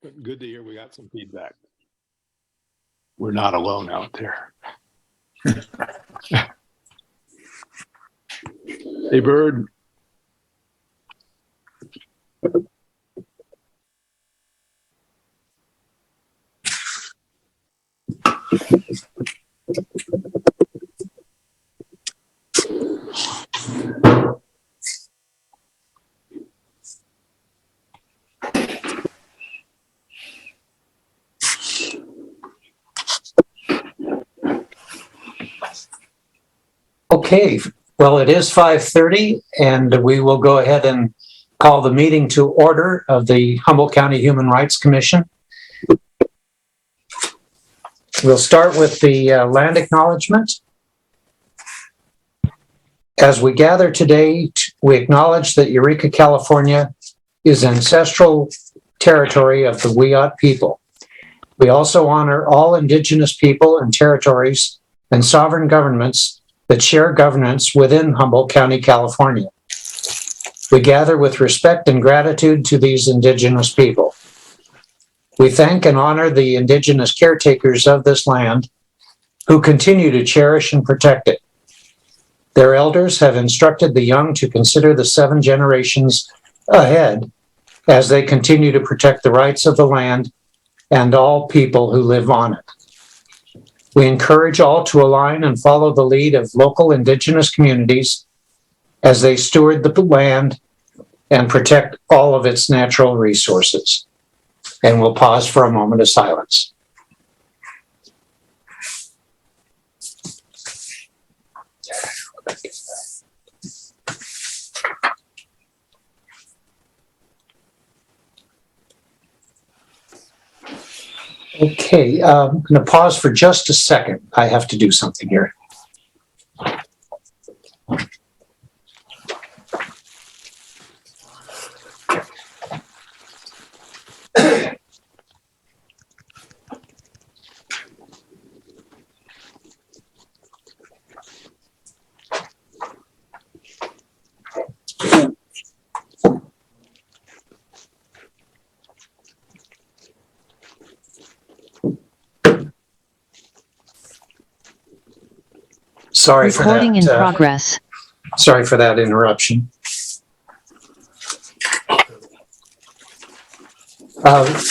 Good to hear we got some feedback. We're not alone out there. Hey, Bird. Okay, well, it is 5:30, and we will go ahead and call the meeting to order of the Humboldt County Human Rights Commission. We'll start with the land acknowledgement. As we gather today, we acknowledge that Eureka, California is ancestral territory of the Wiyot people. We also honor all indigenous people and territories and sovereign governments that share governance within Humboldt County, California. We gather with respect and gratitude to these indigenous people. We thank and honor the indigenous caretakers of this land who continue to cherish and protect it. Their elders have instructed the young to consider the 7 generations ahead as they continue to protect the rights of the land and all people who live on it. We encourage all to align and follow the lead of local indigenous communities as they steward the land and protect all of its natural resources. And we'll pause for a moment of silence. Okay, I'm going to pause for just a second. I have to do something here. Sorry for that. Recording in progress. Sorry for that interruption.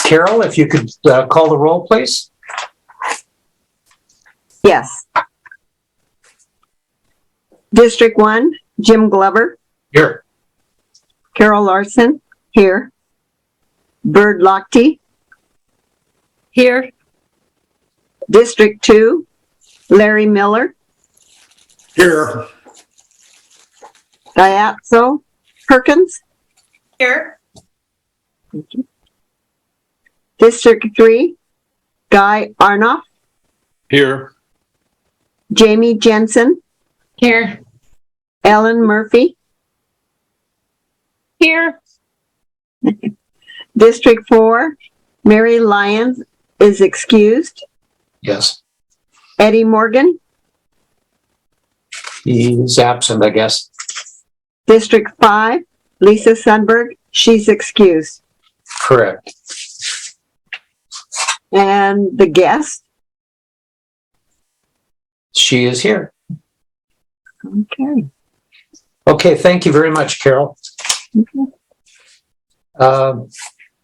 Carol, if you could call the roll, please. Yes. District 1, Jim Glover. Here. Carol Larson, here. Bird Lochte. Here. District 2, Larry Miller. Here. Diatso Perkins. Here. District 3, Guy Arnoff. Here. Jamie Jensen. Here. Ellen Murphy. Here. District 4, Mary Lyons is excused. Yes. Eddie Morgan. He's absent, I guess. District 5, Lisa Sundberg, she's excused. Correct. And the guest. She is here. Okay. Okay, thank you very much, Carol.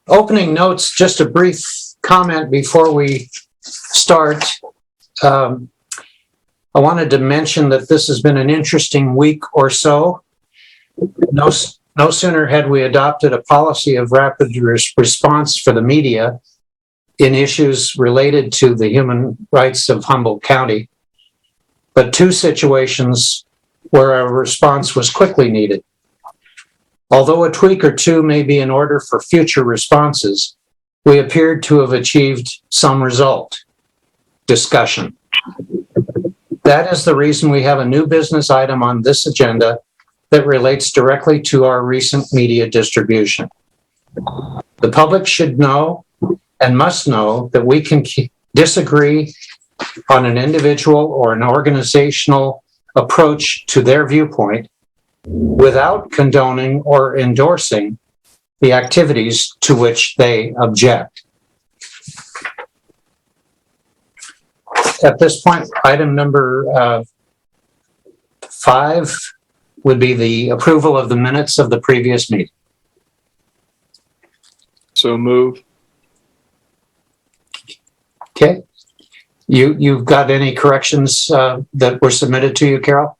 Opening notes, just a brief comment before we start. I wanted to mention that this has been an interesting week or so. No sooner had we adopted a policy of rapid response for the media in issues related to the human rights of Humboldt County, but 2 situations where a response was quickly needed. Although a tweak or 2 may be in order for future responses, we appeared to have achieved some result. Discussion. That is the reason we have a new business item on this agenda that relates directly to our recent media distribution. The public should know and must know that we can disagree on an individual or an organizational approach to their viewpoint without condoning or endorsing the activities to which they object. At this point, item number 5 would be the approval of the minutes of the previous meeting. So move. Okay. You've got any corrections that were submitted to you, Carol?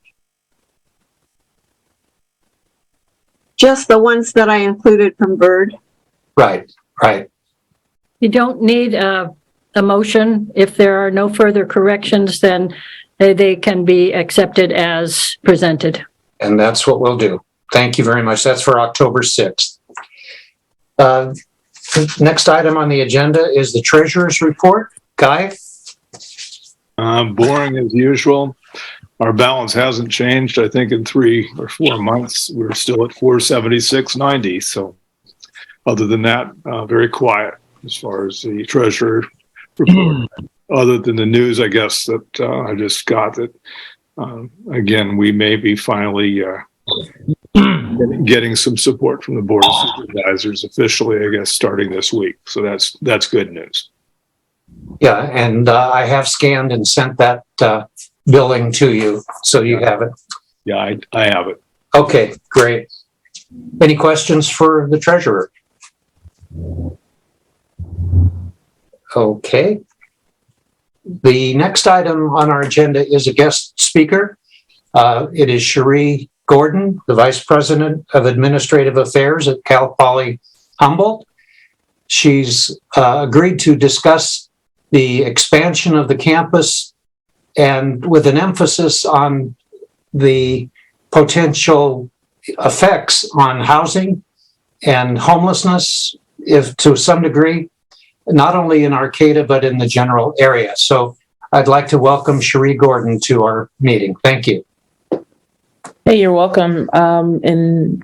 Just the ones that I included from Bird. Right. You don't need a motion. If there are no further corrections, then they can be accepted as presented. And that's what we'll do. Thank you very much. That's for October 6th. Next item on the agenda is the treasurer's report. Guy? Boring as usual. Our balance hasn't changed. I think in 3 or 4 months, we're still at 476.90. So other than that, very quiet as far as the treasurer report. Other than the news, I guess, that I just got that, again, we may be finally getting some support from the Board of Supervisors officially, I guess, starting this week. So that's good news. Yeah, and I have scanned and sent that billing to you, so you have it. Yeah, I have it. Okay, great. Any questions for the treasurer? Okay. The next item on our agenda is a guest speaker. It is Cherie Gordon, the Vice President of Administrative Affairs at Cal Poly Humboldt. She's agreed to discuss the expansion of the campus and with an emphasis on the potential effects on housing and homelessness, if to some degree, not only in Arcata, but in the general area. So I'd like to welcome Cherie Gordon to our meeting. Thank you. Hey, you're welcome. And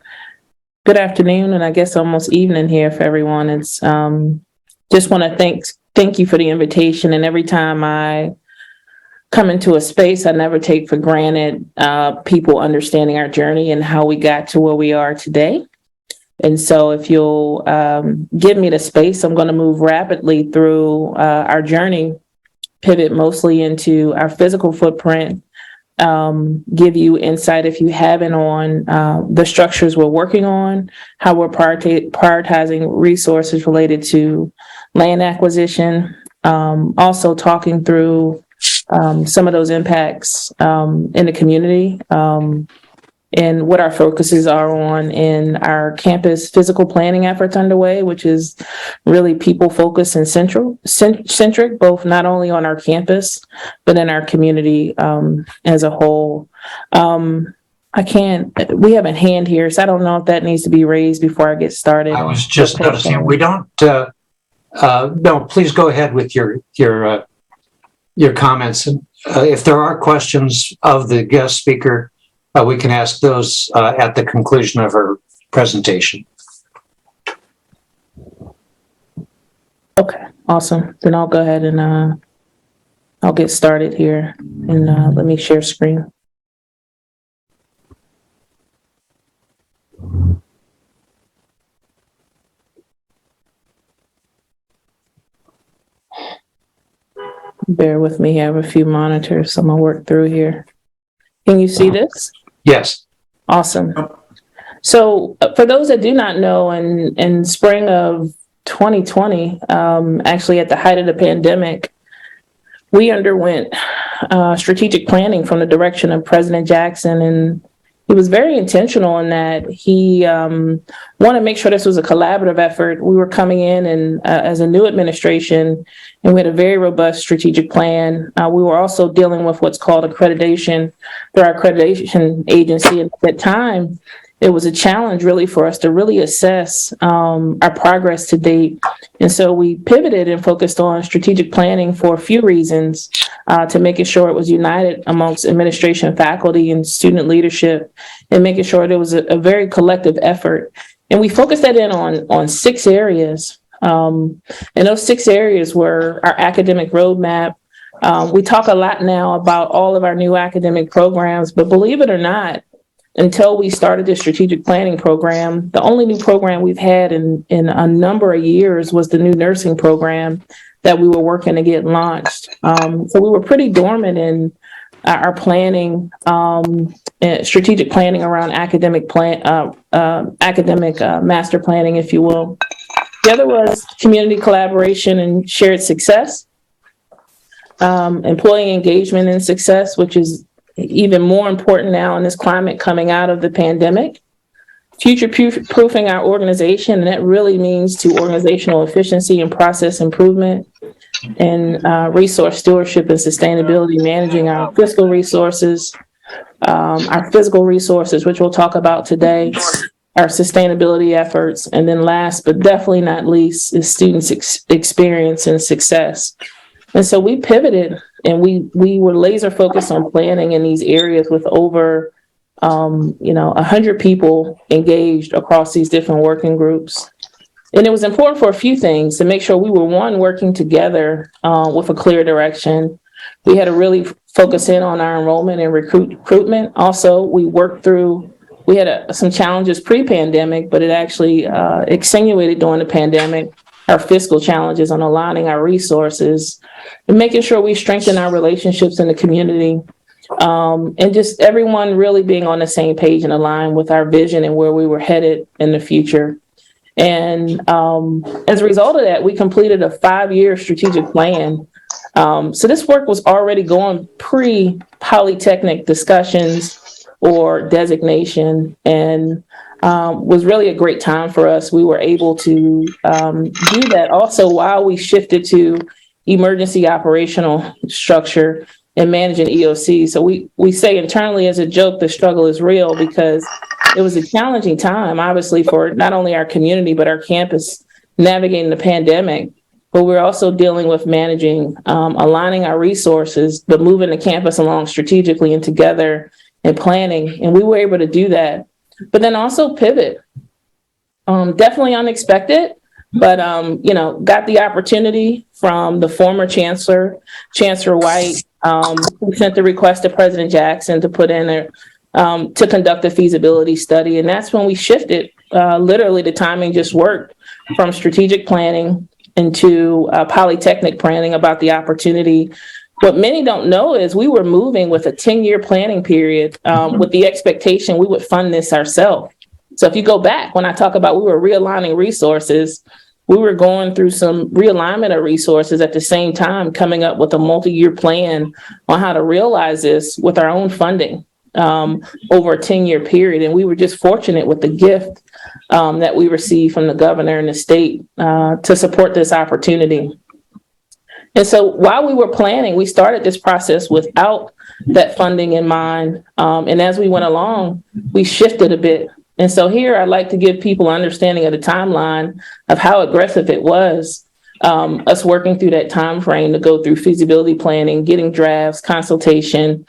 good afternoon, and I guess almost evening here for everyone. It's just want to thank you for the invitation. And every time I come into a space, I never take for granted people understanding our journey and how we got to where we are today. And so if you'll give me the space, I'm going to move rapidly through our journey, pivot mostly into our physical footprint, give you insight, if you haven't, on the structures we're working on, how we're prioritizing resources related to land acquisition, also talking through some of those impacts in the community, and what our focuses are on in our campus physical planning efforts underway, which is really people focused and centric, both not only on our campus, but in our community as a whole. We have a hand here, so I don't know if that needs to be raised before I get started. I was just noticing, we don't, no, please go ahead with your comments. If there are questions of the guest speaker, we can ask those at the conclusion of her presentation. Okay, awesome. Then I'll go ahead and I'll get started here, and let me share screen. Bear with me. I have a few monitors, so I'm gonna work through here. Can you see this? Yes. Awesome. So for those that do not know, in spring of 2020, actually at the height of the pandemic, we underwent strategic planning from the direction of President Jackson, and he was very intentional in that he wanted to make sure this was a collaborative effort. We were coming in and as a new administration, and we had a very robust strategic plan. We were also dealing with what's called accreditation through our accreditation agency. And at that time, it was a challenge really for us to really assess our progress to date. And so we pivoted and focused on strategic planning for a few reasons, to making sure it was united amongst administration, faculty, and student leadership, and making sure there was a very collective effort. And we focused that in on 6 areas. And those 6 areas were our academic roadmap. We talk a lot now about all of our new academic programs, but believe it or not, until we started this strategic planning program, the only new program we've had in a number of years was the new nursing program that we were working to get launched. So we were pretty dormant in our planning, strategic planning around academic master planning, if you will. The other was community collaboration and shared success, employee engagement and success, which is even more important now in this climate coming out of the pandemic. Future-proofing our organization, and that really means to organizational efficiency and process improvement, and resource stewardship and sustainability, managing our fiscal resources, our physical resources, which we'll talk about today, our sustainability efforts, and then last but definitely not least is students' experience and success. And so we pivoted, and we were laser focused on planning in these areas with over 100 people engaged across these different working groups. And it was important for a few things to make sure we were, one, working together with a clear direction. We had to really focus in on our enrollment and recruitment. Also, we had some challenges pre-pandemic, but it actually accentuated during the pandemic, our fiscal challenges on aligning our resources and making sure we strengthen our relationships in the community. And just everyone really being on the same page and aligned with our vision and where we were headed in the future. And as a result of that, we completed a 5-year strategic plan. So this work was already going pre-Polytechnic discussions or designation, and was really a great time for us. We were able to do that also while we shifted to emergency operational structure and managing EOC. So we say internally as a joke, the struggle is real, because it was a challenging time, obviously, for not only our community, but our campus navigating the pandemic. But we're also dealing with managing, aligning our resources, but moving the campus along strategically and together and planning. And we were able to do that, but then also pivot. Definitely unexpected, but, got the opportunity from the former Chancellor White, who sent the request to President Jackson to put in to conduct a feasibility study. And that's when we shifted. Literally, the timing just worked from strategic planning into Polytechnic planning about the opportunity. What many don't know is we were moving with a 10-year planning period with the expectation we would fund this ourselves. So if you go back, when I talk about we were realigning resources, we were going through some realignment of resources at the same time, coming up with a multi-year plan on how to realize this with our own funding over a 10-year period. And we were just fortunate with the gift that we received from the governor and the state to support this opportunity. And so while we were planning, we started this process without that funding in mind. And as we went along, we shifted a bit. And so here I'd like to give people an understanding of the timeline of how aggressive it was, us working through that time frame to go through feasibility planning, getting drafts, consultation,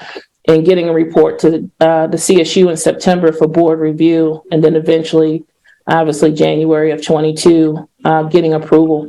and getting a report to the CSU in September for board review. And then eventually, obviously, January of 22, getting approval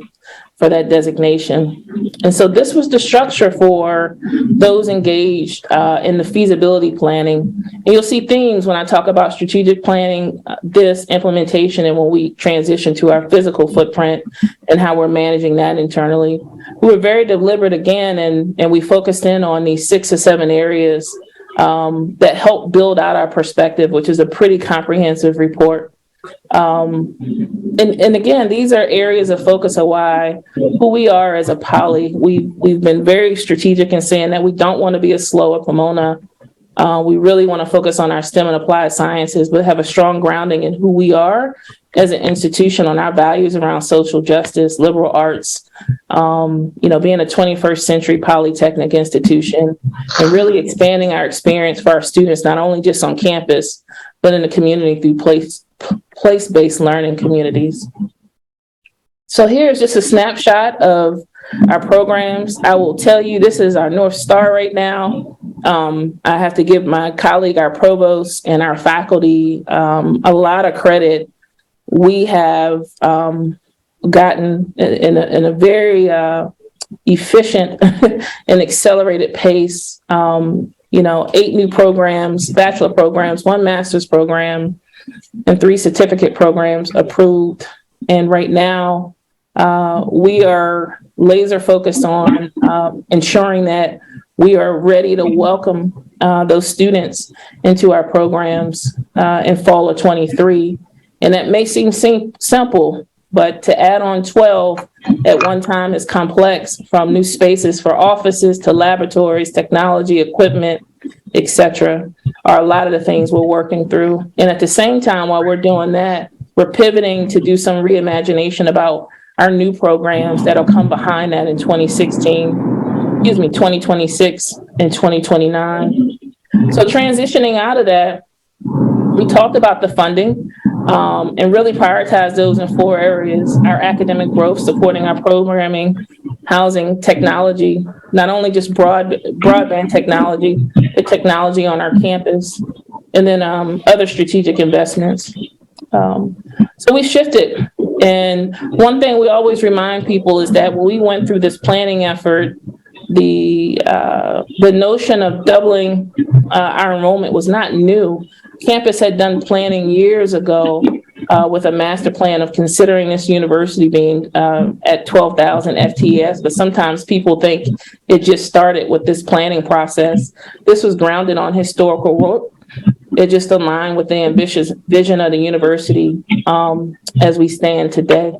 for that designation. And so this was the structure for those engaged in the feasibility planning. And you'll see themes when I talk about strategic planning, this implementation, and when we transition to our physical footprint and how we're managing that internally. We were very deliberate again, and we focused in on these 6 or 7 areas that help build out our perspective, which is a pretty comprehensive report. And again, these are areas of focus of who we are as a poly. We've been very strategic in saying that we don't want to be a slow at Pomona. We really want to focus on our STEM and applied sciences, but have a strong grounding in who we are as an institution, on our values around social justice, liberal arts, being a 21st century polytechnic institution, and really expanding our experience for our students, not only just on campus, but in the community through place-based learning communities. So here's just a snapshot of our programs. I will tell you, this is our North Star right now. I have to give my colleague, our provost, and our faculty a lot of credit. We have gotten in a very efficient and accelerated pace 8 new programs, bachelor programs, 1 master's program, and 3 certificate programs approved. And right now, we are laser focused on ensuring that we are ready to welcome those students into our programs in fall of 23. And that may seem simple, but to add on 12 at one time is complex, from new spaces for offices to laboratories, technology, equipment, etc. are a lot of the things we're working through. And at the same time, while we're doing that, we're pivoting to do some reimagination about our new programs that'll come behind that in 2026 and 2029. So transitioning out of that, we talked about the funding and really prioritize those in 4 areas: our academic growth, supporting our programming, housing, technology, not only just broadband technology, but technology on our campus, and then other strategic investments. So we shifted. And one thing we always remind people is that when we went through this planning effort, the notion of doubling our enrollment was not new. Campus had done planning years ago with a master plan of considering this university being at 12,000 FTEs, but sometimes people think it just started with this planning process. This was grounded on historical work. It just aligned with the ambitious vision of the university as we stand today.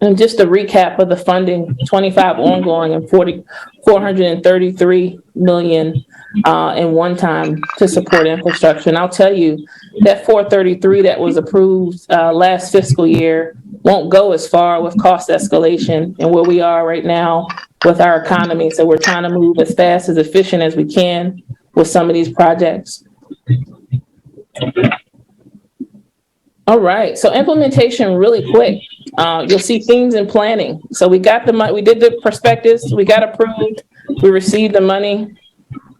And just a recap of the funding: 25 ongoing and 433 million in one time to support infrastructure. And I'll tell you that 433 that was approved last fiscal year won't go as far with cost escalation and where we are right now with our economy. So we're trying to move as fast, as efficient as we can with some of these projects. All right, so implementation really quick. You'll see themes in planning. So we got the money, we did the prospectus, we got approved, we received the money.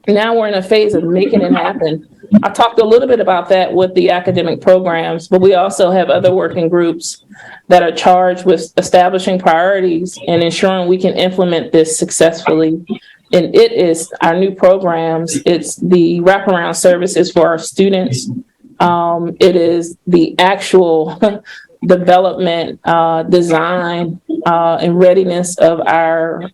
Now we're in a phase of making it happen. I talked a little bit about that with the academic programs, but we also have other working groups that are charged with establishing priorities and ensuring we can implement this successfully. And it is our new programs. It's the wraparound services for our students. It is the actual development, design, and readiness of our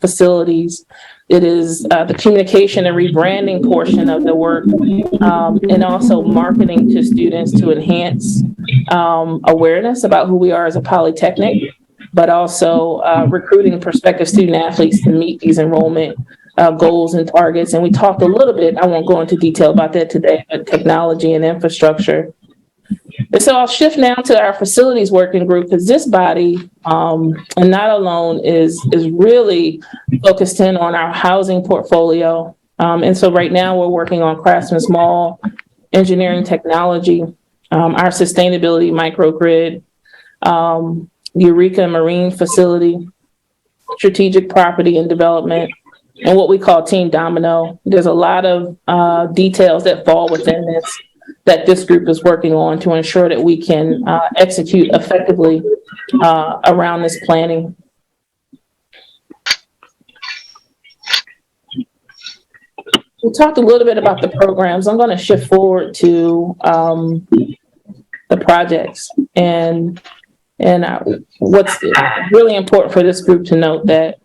facilities. It is the communication and rebranding portion of the work, and also marketing to students to enhance awareness about who we are as a polytechnic, but also recruiting prospective student athletes to meet these enrollment goals and targets. And we talked a little bit, I won't go into detail about that today, but technology and infrastructure. And so I'll shift now to our facilities working group, because this body, and not alone, is really focused in on our housing portfolio. And so right now we're working on Craftsman's Mall, engineering technology, our sustainability microgrid, Eureka Marine Facility, strategic property and development, and what we call Team Domino. There's a lot of details that fall within this that this group is working on to ensure that we can execute effectively around this planning. We talked a little bit about the programs. I'm going to shift forward to the projects. And what's really important for this group to note that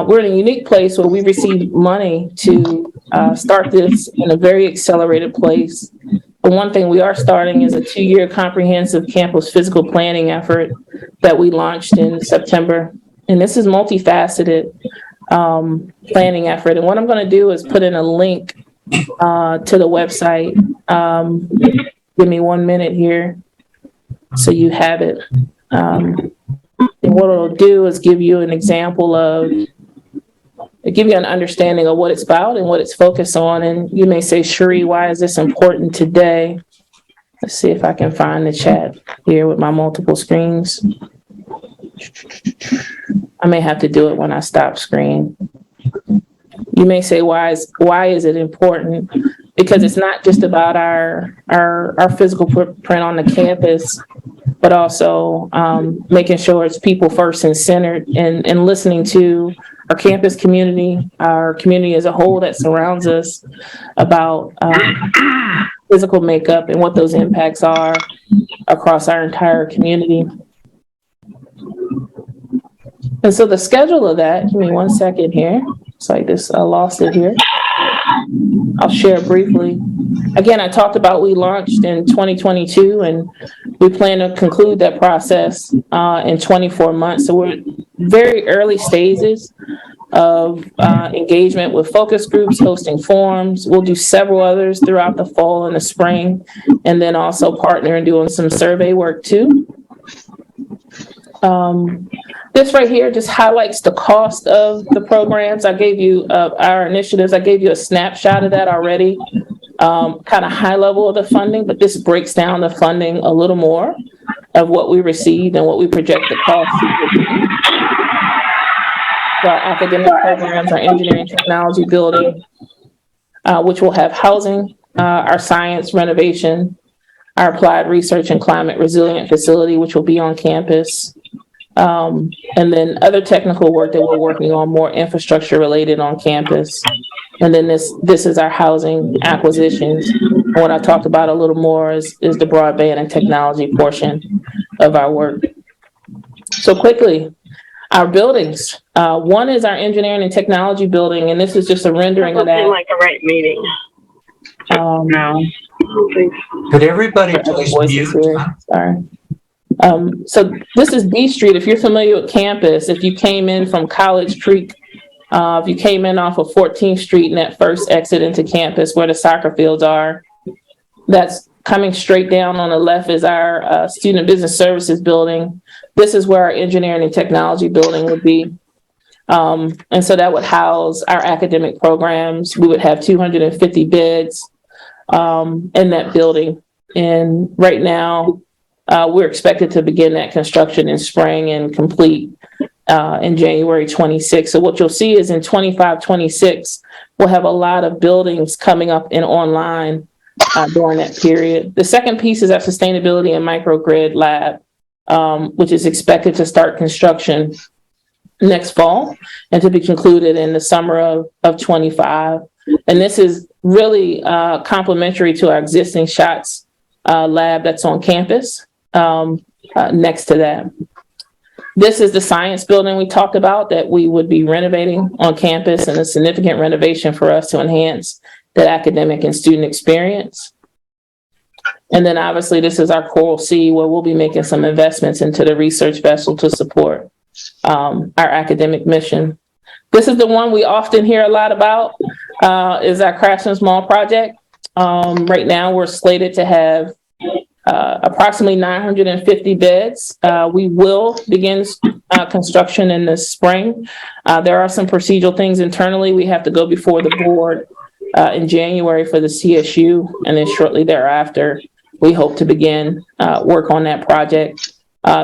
we're in a unique place where we received money to start this in a very accelerated place. But one thing we are starting is a 2-year comprehensive campus physical planning effort that we launched in September. And this is multifaceted planning effort. And what I'm going to do is put in a link to the website. Give me 1 minute here so you have it. And what it'll do is give you an example of, give you an understanding of what it's about and what it's focused on. And you may say, Cherie, why is this important today? Let's see if I can find the chat here with my multiple screens. I may have to do it when I stop screen. You may say, why is it important? Because it's not just about our physical footprint on the campus, but also making sure it's people first and centered, and listening to our campus community, our community as a whole that surrounds us, about physical makeup and what those impacts are across our entire community. And so the schedule of that, give me one second here. It's like this, I lost it here. I'll share briefly. Again, I talked about we launched in 2022 and we plan to conclude that process in 24 months. So we're very early stages of engagement with focus groups, hosting forums. We'll do several others throughout the fall and the spring, and then also partner and doing some survey work too. This right here just highlights the cost of the programs. I gave you our initiatives. I gave you a snapshot of that already, kind of high level of the funding, but this breaks down the funding a little more of what we received and what we project the cost to be. For our academic programs, our engineering technology building, which will have housing, our science renovation, our applied research and climate resilient facility, which will be on campus, and then other technical work that we're working on, more infrastructure related on campus. And then this is our housing acquisitions. And what I talked about a little more is the broadband and technology portion of our work. So quickly, our buildings. One is our engineering and technology building, and this is just a rendering of that. Like a right meeting. No. Could everybody please mute? Sorry. So this is B Street. If you're familiar with campus, if you came in from College Creek, if you came in off of 14th Street and that first exit into campus where the soccer fields are, that's coming straight down on the left is our student business services building. This is where our engineering and technology building would be. And so that would house our academic programs. We would have 250 beds in that building. And right now, we're expected to begin that construction in spring and complete in January 26. So what you'll see is in 25, 26, we'll have a lot of buildings coming up and online during that period. The second piece is our sustainability and microgrid lab, which is expected to start construction next fall and to be concluded in the summer of 25. And this is really complementary to our existing SHOTS lab that's on campus next to that. This is the science building we talked about that we would be renovating on campus, and a significant renovation for us to enhance that academic and student experience. And then obviously this is our Coral C, where we'll be making some investments into the research vessel to support our academic mission. This is the one we often hear a lot about, is our Craftsman's Mall project. Right now we're slated to have approximately 950 beds. We will begin construction in the spring. There are some procedural things internally. We have to go before the board in January for the CSU, and then shortly thereafter, we hope to begin work on that project.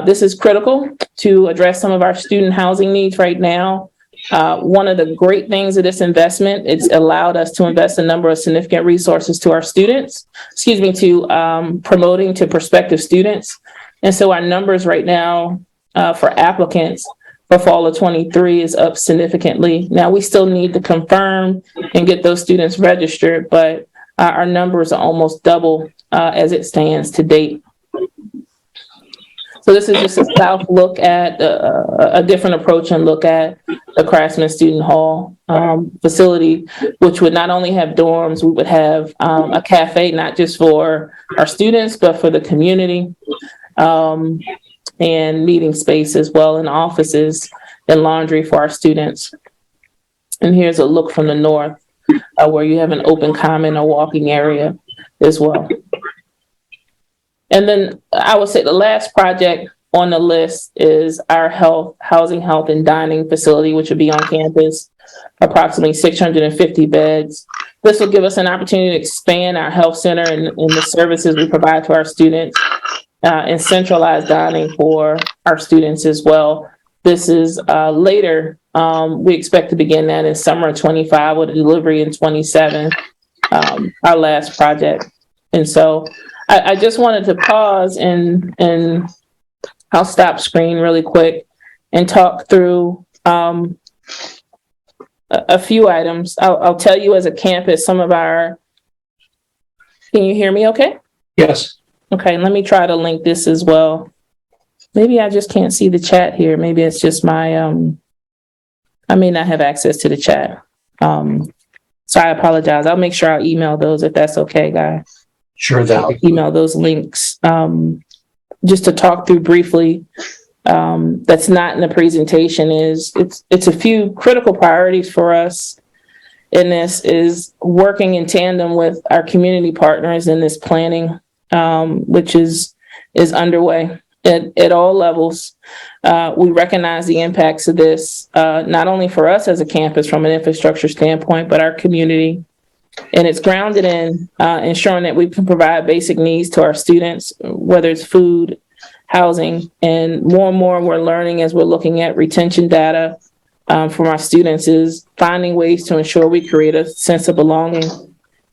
This is critical to address some of our student housing needs right now. One of the great things of this investment, it's allowed us to invest a number of significant resources to our students, to promoting to prospective students. And so our numbers right now for applicants for fall of 23 is up significantly. Now we still need to confirm and get those students registered, but our numbers are almost double as it stands to date. So this is just a south look at a different approach and look at the Craftsman Student Hall facility, which would not only have dorms, we would have a cafe, not just for our students, but for the community, and meeting space as well, and offices and laundry for our students. And here's a look from the north where you have an open common or walking area as well. And then I would say the last project on the list is our housing, health, and dining facility, which would be on campus, approximately 650 beds. This will give us an opportunity to expand our health center and the services we provide to our students, and centralized dining for our students as well. This is later. We expect to begin that in summer of 25 with a delivery in 27, our last project. And so I just wanted to pause and I'll stop screen really quick and talk through a few items. I'll tell you as a campus, some of our, can you hear me okay? Yes. Okay, let me try to link this as well. Maybe I just can't see the chat here. Maybe it's just my, I may not have access to the chat. So I apologize. I'll make sure I'll email those if that's okay, guys. Sure, I'll that'd be email those links, just to talk through briefly. That's not in the presentation is it's a few critical priorities for us. And this is working in tandem with our community partners in this planning, which is underway at all levels. We recognize the impacts of this, not only for us as a campus from an infrastructure standpoint, but our community. And it's grounded in ensuring that we can provide basic needs to our students, whether it's food, housing, and more we're learning as we're looking at retention data from our students is finding ways to ensure we create a sense of belonging.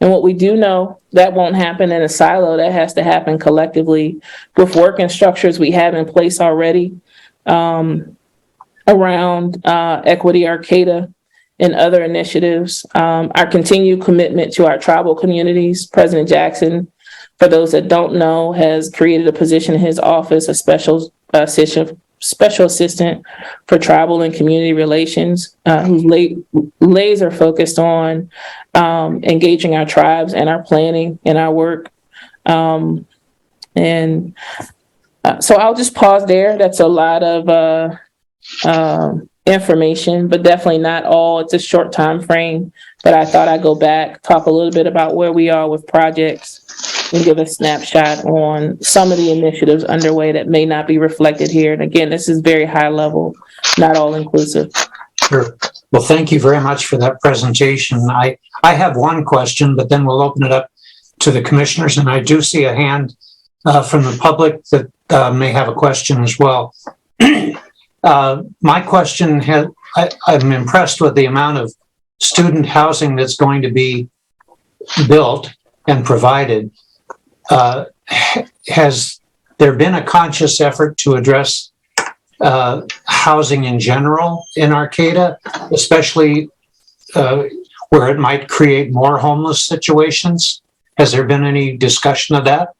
And what we do know, that won't happen in a silo. That has to happen collectively with work and structures we have in place already around Equity Arcata and other initiatives. Our continued commitment to our tribal communities. President Jackson, for those that don't know, has created a position in his office, a special assistant for tribal and community relations, who's laser focused on engaging our tribes and our planning and our work. So I'll just pause there. That's a lot of information, but definitely not all. It's a short time frame, but I thought I'd go back, talk a little bit about where we are with projects, and give a snapshot on some of the initiatives underway that may not be reflected here. And again, this is very high level, not all inclusive. Sure. Well, thank you very much for that presentation. I have one question, but then we'll open it up to the commissioners. And I do see a hand from the public that may have a question as well. My question I'm impressed with the amount of student housing that's going to be built and provided. Has there been a conscious effort to address housing in general in Arcata, especially where it might create more homeless situations? Has there been any discussion of that?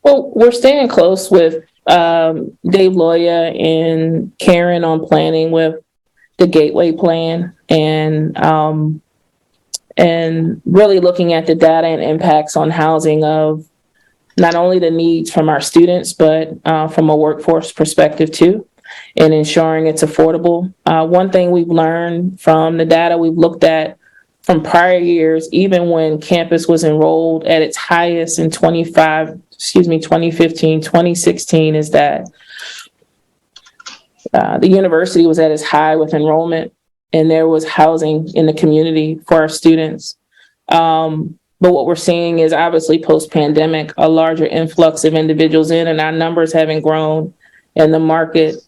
Well, we're staying close with Dave Loya and Karen on planning with the Gateway Plan and really looking at the data and impacts on housing of not only the needs from our students, but from a workforce perspective too, and ensuring it's affordable. One thing we've learned from the data we've looked at from prior years, even when campus was enrolled at its highest in 2015, 2016, is that the university was at its high with enrollment and there was housing in the community for our students. But what we're seeing is obviously post-pandemic, a larger influx of individuals in, and our numbers haven't grown, and the market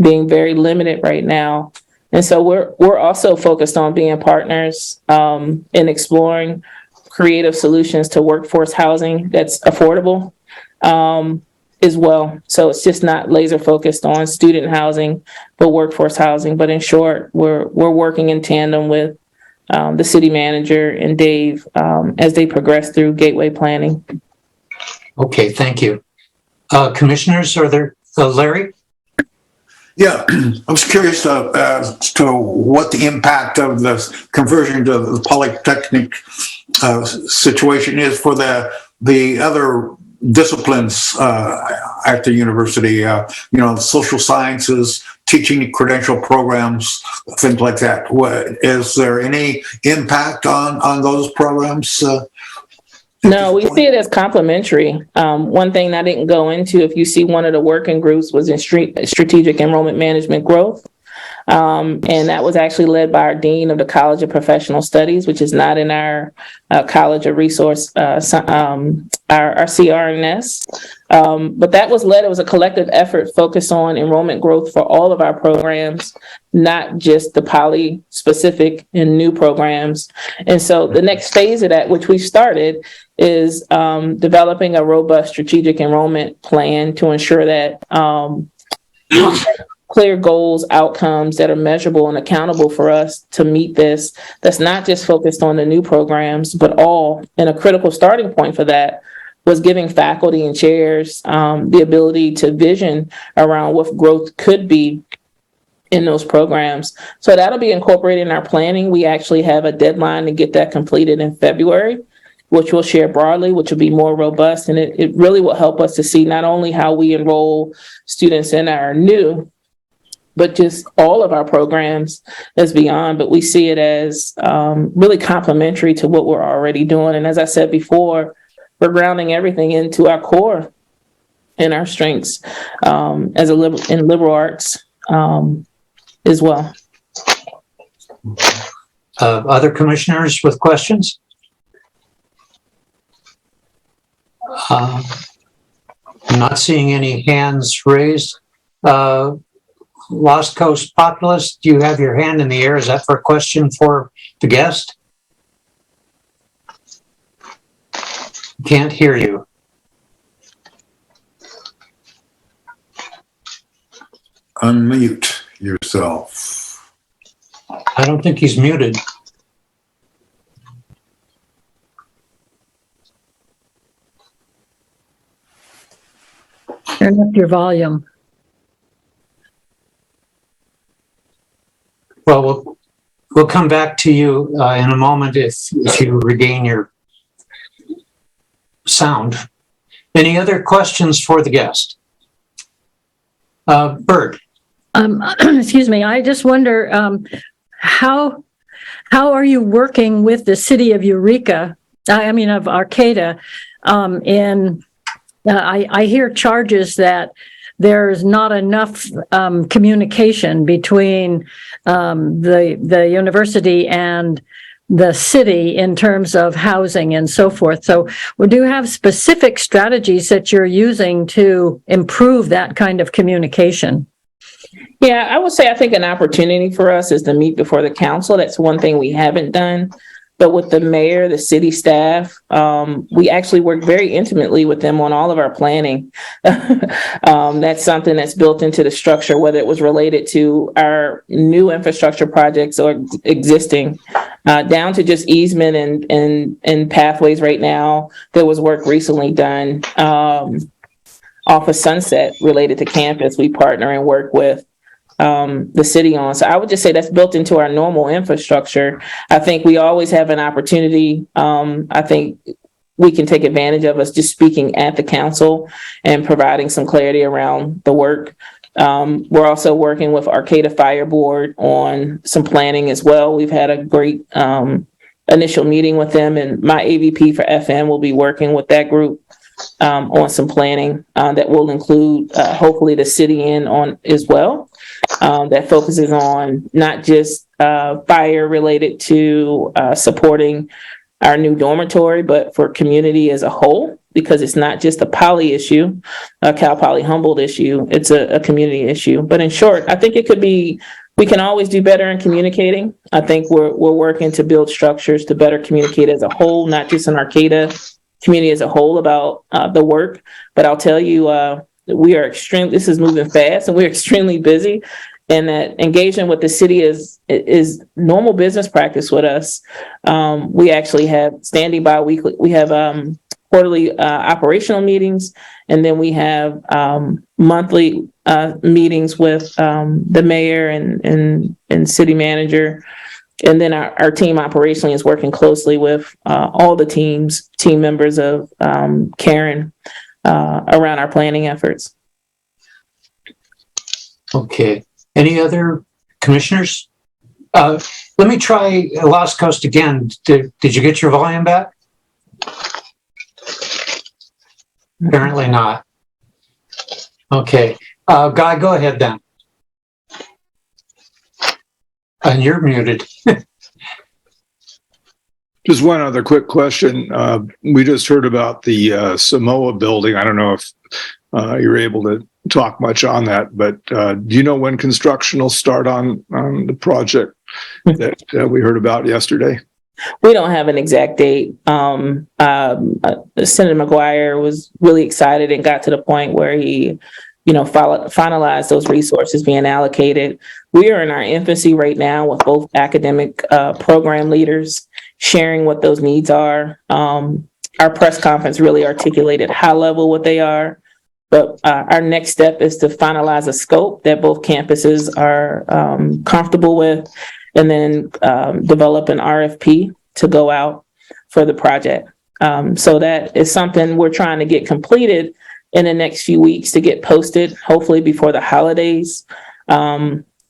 being very limited right now. And so we're also focused on being partners in exploring creative solutions to workforce housing that's affordable as well. So it's just not laser focused on student housing, but workforce housing. But in short, we're working in tandem with the city manager and Dave as they progress through gateway planning. Okay, thank you. Commissioners, are there, Larry? Yeah, I was curious as to what the impact of the conversion to the polytechnic situation is for the other disciplines at the university, social sciences, teaching credential programs, things like that. Is there any impact on those programs? No, we see it as complementary. One thing I didn't go into, if you see one of the working groups was in strategic enrollment management growth. And that was actually led by our Dean of the College of Professional Studies, which is not in our College of Resource, our CRNS. But that was led, it was a collective effort focused on enrollment growth for all of our programs, not just the poly specific and new programs. And so the next phase of that, which we started, is developing a robust strategic enrollment plan to ensure that clear goals, outcomes that are measurable and accountable for us to meet this. That's not just focused on the new programs, but all. And a critical starting point for that was giving faculty and chairs the ability to vision around what growth could be in those programs. So that'll be incorporated in our planning. We actually have a deadline to get that completed in February, which we'll share broadly, which will be more robust. And it really will help us to see not only how we enroll students in our new, but just all of our programs as beyond. But we see it as really complementary to what we're already doing. And as I said before, we're grounding everything into our core and our strengths as in liberal arts as well. Other commissioners with questions? I'm not seeing any hands raised. Lost Coast Populist, do you have your hand in the air? Is that for a question for the guest? Can't hear you. Unmute yourself. I don't think he's muted. Turn up your volume. Well, we'll come back to you in a moment if you regain your sound. Any other questions for the guest? Bert. Excuse me. I just wonder how are you working with the city of Eureka? Of Arcata. I hear charges that there's not enough communication between the university and the city in terms of housing and so forth. So we do have specific strategies that you're using to improve that kind of communication. Yeah, I would say I think an opportunity for us is to meet before the council. That's one thing we haven't done. But with the mayor, the city staff, we actually work very intimately with them on all of our planning. That's something that's built into the structure, whether it was related to our new infrastructure projects or existing, down to just easement and pathways right now. There was work recently done off of Sunset related to campus. We partner and work with the city on. So I would just say that's built into our normal infrastructure. I think we always have an opportunity. I think we can take advantage of us just speaking at the council and providing some clarity around the work. We're also working with Arcata Fire Board on some planning as well. We've had a great initial meeting with them, and my AVP for FM will be working with that group on some planning that will include hopefully the city in on as well. That focuses on not just fire related to supporting our new dormitory, but for community as a whole, because it's not just a poly issue, a Cal Poly Humboldt issue, it's a community issue. But in short, I think it could be, we can always do better in communicating. I think we're working to build structures to better communicate as a whole, not just in Arcata community as a whole about the work. But I'll tell you, we are this is moving fast and we're extremely busy, and that engagement with the city is normal business practice with us. We actually have standing by weekly, we have quarterly operational meetings, and then we have monthly meetings with the mayor and city manager. And then our team operationally is working closely with all the team members of Karen around our planning efforts. Okay. Any other commissioners? Let me try Lost Coast again. Did you get your volume back? Apparently not. Okay. Guy, go ahead then. And you're muted. Just one other quick question. We just heard about the Samoa building. I don't know if you're able to talk much on that, but do you know when construction will start on the project that we heard about yesterday? We don't have an exact date. Senator McGuire was really excited and got to the point where he finalize those resources being allocated. We are in our infancy right now with both academic program leaders sharing what those needs are. Our press conference really articulated high level what they are, but our next step is to finalize a scope that both campuses are comfortable with, and then develop an RFP to go out for the project. So that is something we're trying to get completed in the next few weeks to get posted, hopefully before the holidays.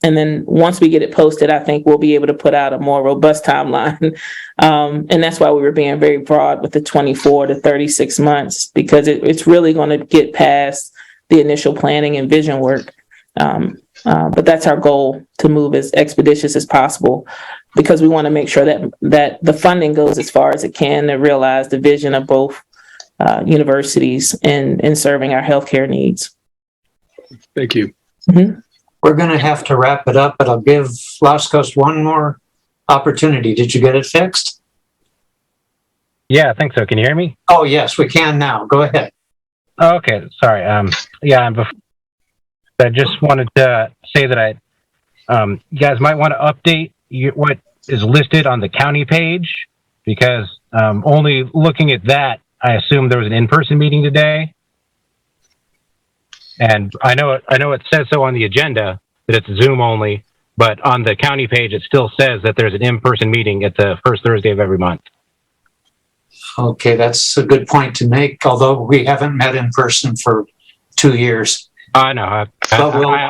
And then once we get it posted, I think we'll be able to put out a more robust timeline. And that's why we were being very broad with the 24 to 36 months, because it's really going to get past the initial planning and vision work. But that's our goal, to move as expeditious as possible, because we want to make sure that the funding goes as far as it can to realize the vision of both universities in serving our healthcare needs. Thank you. Mm-hmm. We're going to have to wrap it up, but I'll give Lost Coast one more opportunity. Did you get it fixed? Yeah, I think so. Can you hear me? Oh, yes, we can now. Go ahead. Okay, sorry. I just wanted to say that you guys might want to update what is listed on the county page, because only looking at that, I assume there was an in-person meeting today. And I know it says so on the agenda that it's Zoom only, but on the county page, it still says that there's an in-person meeting at the first Thursday of every month. Okay, that's a good point to make, although we haven't met in person for 2 years. I know. I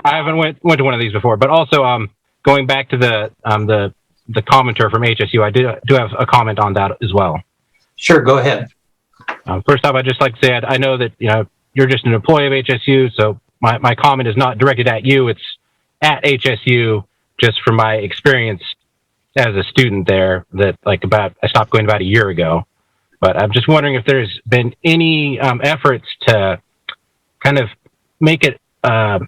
haven't went to one of these before, but also going back to the commenter from HSU, I do have a comment on that as well. Sure, go ahead. First off, I'd just like to say I know that you're just an employee of HSU, so my comment is not directed at you. It's at HSU, just from my experience as a student there. I stopped going about a year ago, but I'm just wondering if there's been any efforts to kind of make it a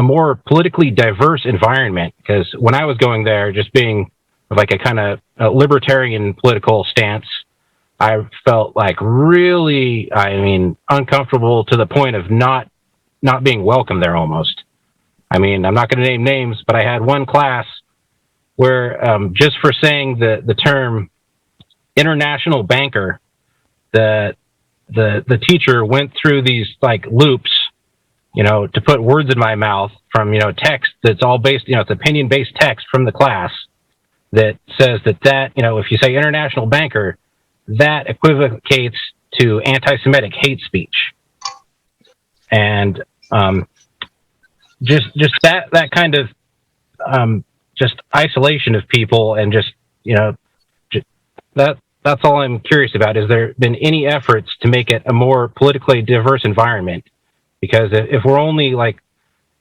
more politically diverse environment. Because when I was going there, just being like a kind of a libertarian political stance, I felt like really, uncomfortable to the point of not being welcome there almost. I'm not going to name names, but I had one class where just for saying the term international banker, the teacher went through these like loops, to put words in my mouth from, text that's all based, it's opinion-based text from the class that says that, if you say international banker, that equivocates to anti-Semitic hate speech. And just that kind of just isolation of people, and that's all I'm curious about. Is there been any efforts to make it a more politically diverse environment? Because if we're only like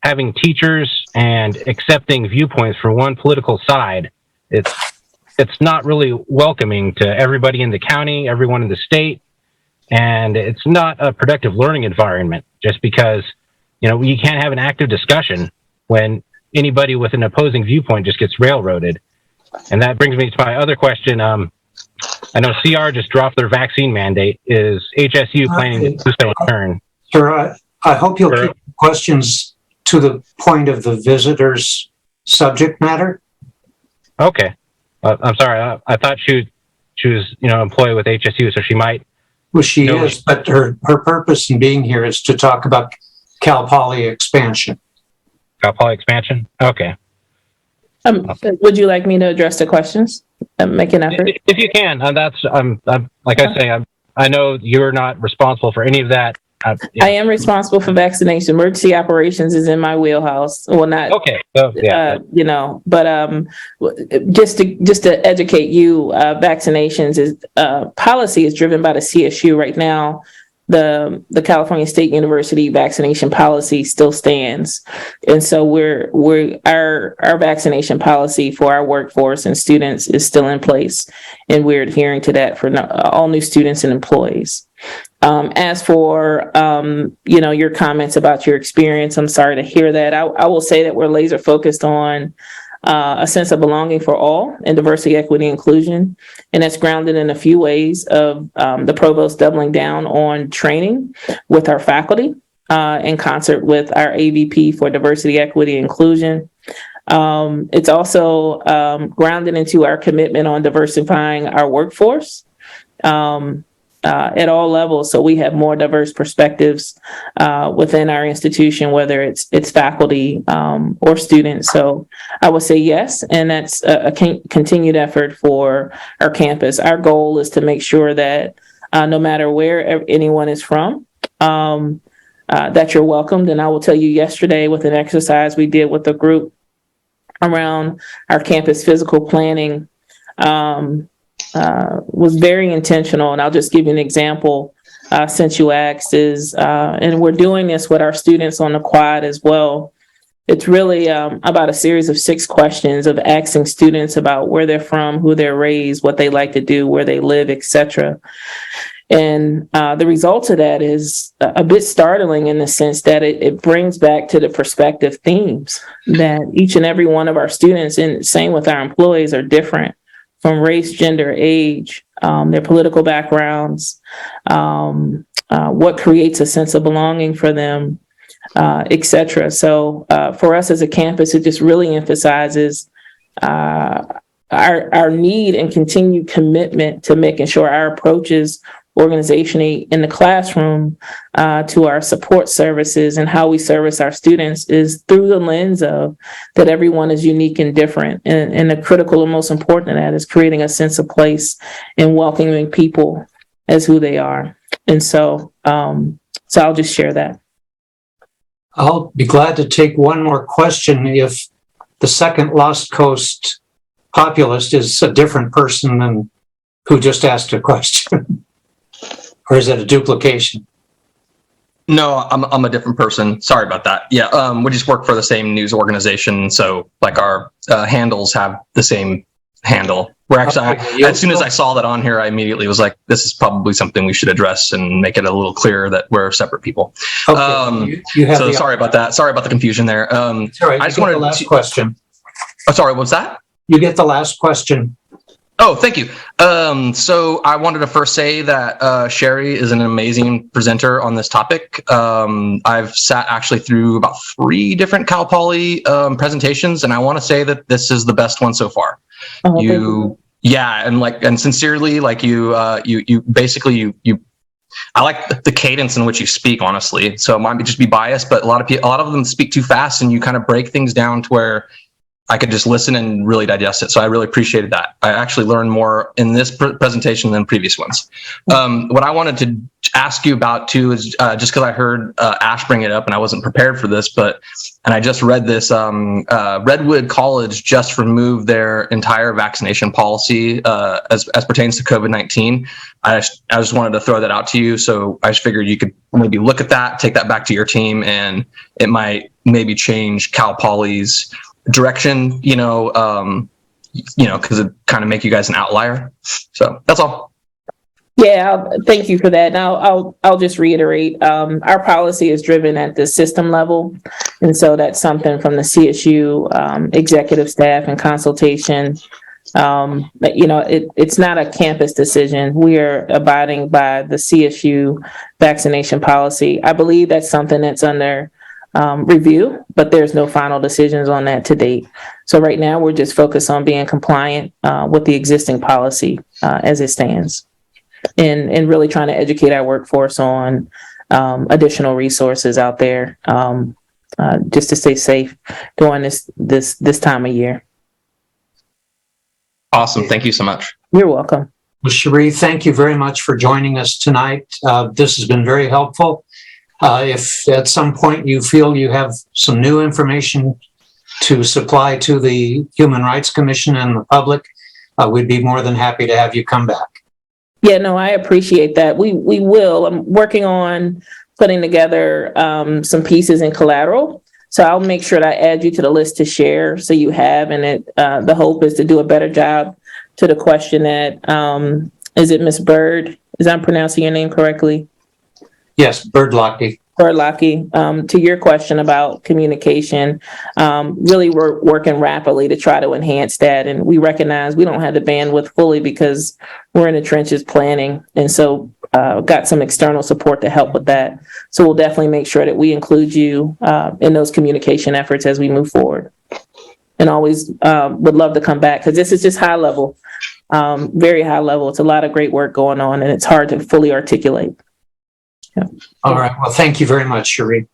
having teachers and accepting viewpoints from one political side, it's not really welcoming to everybody in the county, everyone in the state, and it's not a productive learning environment, just because, you can't have an active discussion when anybody with an opposing viewpoint just gets railroaded. And that brings me to my other question. I know CR just dropped their vaccine mandate. Is HSU planning to do so in turn? Sure, I hope you'll keep questions to the point of the visitor's subject matter. Okay. I'm sorry. I thought she was, an employee with HSU, so she might. Well, she is, but her purpose in being here is to talk about Cal Poly expansion. Cal Poly expansion? Okay. Would you like me to address the questions? Make an effort? If you can. That's like I say, I know you're not responsible for any of that. I am responsible for vaccination. Emergency operations is in my wheelhouse. Well, not okay. So yeah, but just to educate you, vaccinations is policy is driven by the CSU right now. The California State University vaccination policy still stands, and so our vaccination policy for our workforce and students is still in place, and we're adhering to that for all new students and employees. As for, your comments about your experience, I'm sorry to hear that. I will say that we're laser focused on a sense of belonging for all and diversity, equity, inclusion. And that's grounded in a few ways of the provost doubling down on training with our faculty in concert with our AVP for diversity, equity, and inclusion. It's also grounded into our commitment on diversifying our workforce at all levels, so we have more diverse perspectives within our institution, whether it's faculty or students. So I would say yes, and that's a continued effort for our campus. Our goal is to make sure that no matter where anyone is from, that you're welcomed. And I will tell you, yesterday with an exercise we did with the group around our campus physical planning, was very intentional. And I'll just give you an example, since you asked, and we're doing this with our students on the quad as well. It's really about a series of 6 questions of asking students about where they're from, who they're raised, what they like to do, where they live, etc. And the result of that is a bit startling in the sense that it brings back to the perspective themes that each and every one of our students, and same with our employees, are different from race, gender, age, their political backgrounds, what creates a sense of belonging for them, etc. So for us as a campus, it just really emphasizes our need and continued commitment to making sure our approaches organizationally in the classroom to our support services and how we service our students is through the lens of that everyone is unique and different. And the critical and most important of that is creating a sense of place and welcoming people as who they are. And so I'll just share that. I'll be glad to take one more question if the second Lost Coast populist is a different person than who just asked a question. Or is it a duplication? No, I'm a different person. Sorry about that. Yeah, we just work for the same news organization, so like our handles have the same handle. We're actually, as soon as I saw that on here, I immediately was like, this is probably something we should address and make it a little clearer that we're separate people. Okay, you have so sorry about that. Sorry about the confusion there. It's all right. I just wanted the last question. Oh, sorry, what's that? You get the last question. Oh, thank you. So I wanted to first say that Sherry is an amazing presenter on this topic. I've sat actually through about 3 different Cal Poly presentations, and I want to say that this is the best one so far. Yeah, and sincerely, like you basically I like the cadence in which you speak, honestly. So it might just be biased, but a lot of them speak too fast, and you kind of break things down to where I could just listen and really digest it. So I really appreciated that. I actually learned more in this presentation than previous ones. What I wanted to ask you about too is just because I heard Ash bring it up and I wasn't prepared for this, and I just read this, Redwood College just removed their entire vaccination policy as pertains to COVID-19. I just wanted to throw that out to you. So I just figured you could maybe look at that, take that back to your team, and it might maybe change Cal Poly's direction, because it kind of make you guys an outlier. So that's all. Yeah, thank you for that. Now I'll just reiterate, our policy is driven at the system level. And so that's something from the CSU executive staff and consultation. But, it's not a campus decision. We are abiding by the CSU vaccination policy. I believe that's something that's under review, but there's no final decisions on that to date. So right now we're just focused on being compliant with the existing policy as it stands, and really trying to educate our workforce on additional resources out there just to stay safe during this time of year. Awesome. Thank you so much. You're welcome. Well, Cherie, thank you very much for joining us tonight. This has been very helpful. If at some point you feel you have some new information to supply to the Human Rights Commission and the public, we'd be more than happy to have you come back. Yeah, no, I appreciate that. We will. I'm working on putting together some pieces in collateral. So I'll make sure that I add you to the list to share so you have, and the hope is to do a better job to the question that, is it Miss Bird? Is I'm pronouncing your name correctly? Yes, Birdlocke. Lucky. To your question about communication, really we're working rapidly to try to enhance that. And we recognize we don't have the bandwidth fully because we're in the trenches planning. And so got some external support to help with that. So we'll definitely make sure that we include you in those communication efforts as we move forward. And always would love to come back because this is just high level, very high level. It's a lot of great work going on and it's hard to fully articulate. Yeah. All right. Well, thank you very much, Cherie.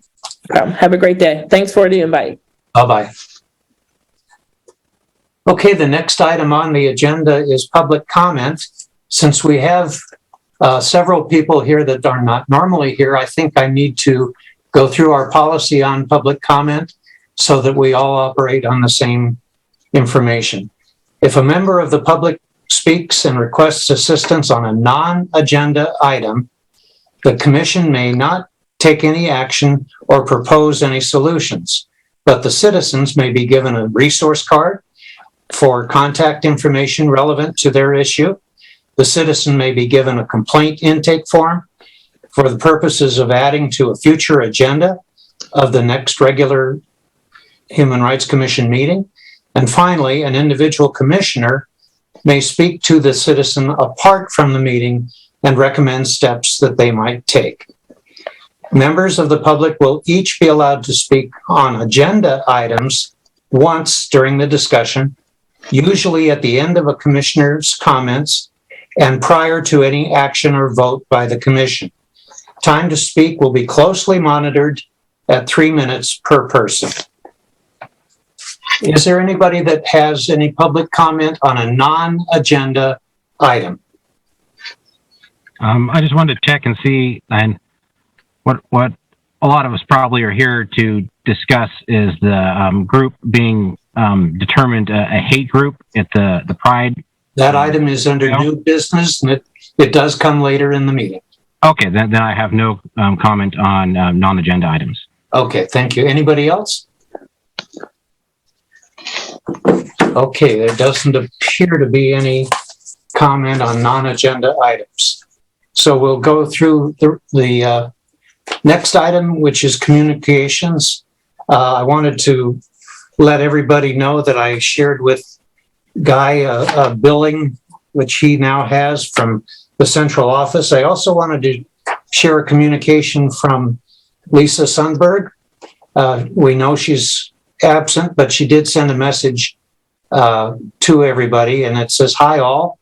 Have a great day. Thanks for the invite. Bye-bye. Okay, the next item on the agenda is public comment. Since we have several people here that are not normally here, I think I need to go through our policy on public comment so that we all operate on the same information. If a member of the public speaks and requests assistance on a non-agenda item, the commission may not take any action or propose any solutions, but the citizens may be given a resource card for contact information relevant to their issue. The citizen may be given a complaint intake form for the purposes of adding to a future agenda of the next regular Human Rights Commission meeting. And finally, an individual commissioner may speak to the citizen apart from the meeting and recommend steps that they might take. Members of the public will each be allowed to speak on agenda items once during the discussion, usually at the end of a commissioner's comments and prior to any action or vote by the commission. Time to speak will be closely monitored at 3 minutes per person. Is there anybody that has any public comment on a non-agenda item? I just wanted to check and see, and what a lot of us probably are here to discuss is the group being determined a hate group at the Pride. That item is under new business, and it does come later in the meeting. Okay, then I have no comment on non-agenda items. Okay, thank you. Anybody else? Okay, there doesn't appear to be any comment on non-agenda items. So we'll go through the next item, which is communications. I wanted to let everybody know that I shared with Guy a billing, which he now has from the central office. I also wanted to share a communication from Lisa Sundberg. We know she's absent, but she did send a message to everybody, and it says, "Hi all.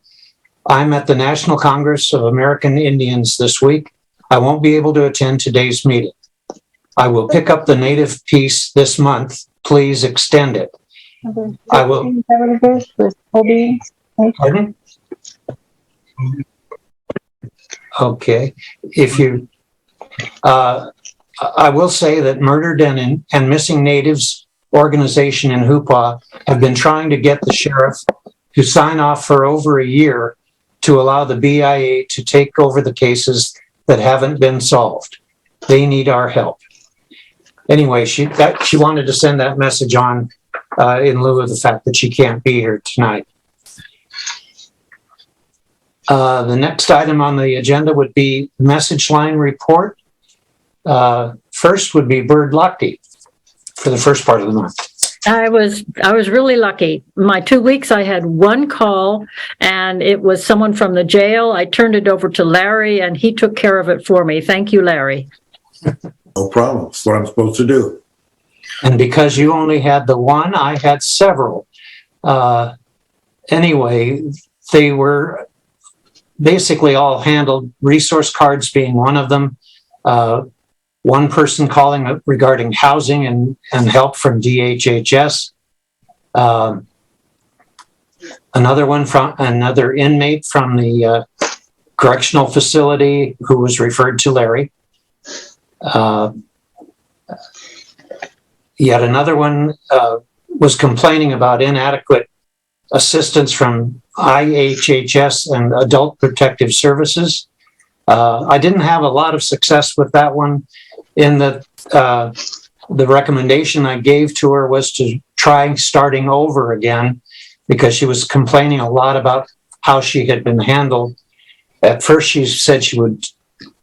I'm at the National Congress of American Indians this week. I won't be able to attend today's meeting. I will pick up the native piece this month. Please extend it." I will. Pardon? Okay. If you, I will say that Murdered and Missing Natives organization in Hoopa have been trying to get the sheriff to sign off for over a year to allow the BIA to take over the cases that haven't been solved. They need our help. Anyway, she wanted to send that message on in lieu of the fact that she can't be here tonight. The next item on the agenda would be message line report. First would be Bird Lochte for the first part of the month. I was really lucky. My 2 weeks, I had one call, and it was someone from the jail. I turned it over to Larry, and he took care of it for me. Thank you, Larry. No problem. That's what I'm supposed to do. And because you only had the one, I had several. Anyway, they were basically all handled, resource cards being one of them. One person calling regarding housing and help from DHHS. Another one from another inmate from the correctional facility who was referred to Larry. Yet another one was complaining about inadequate assistance from IHHS and Adult Protective Services. I didn't have a lot of success with that one in that the recommendation I gave to her was to try starting over again because she was complaining a lot about how she had been handled. At first, she said she would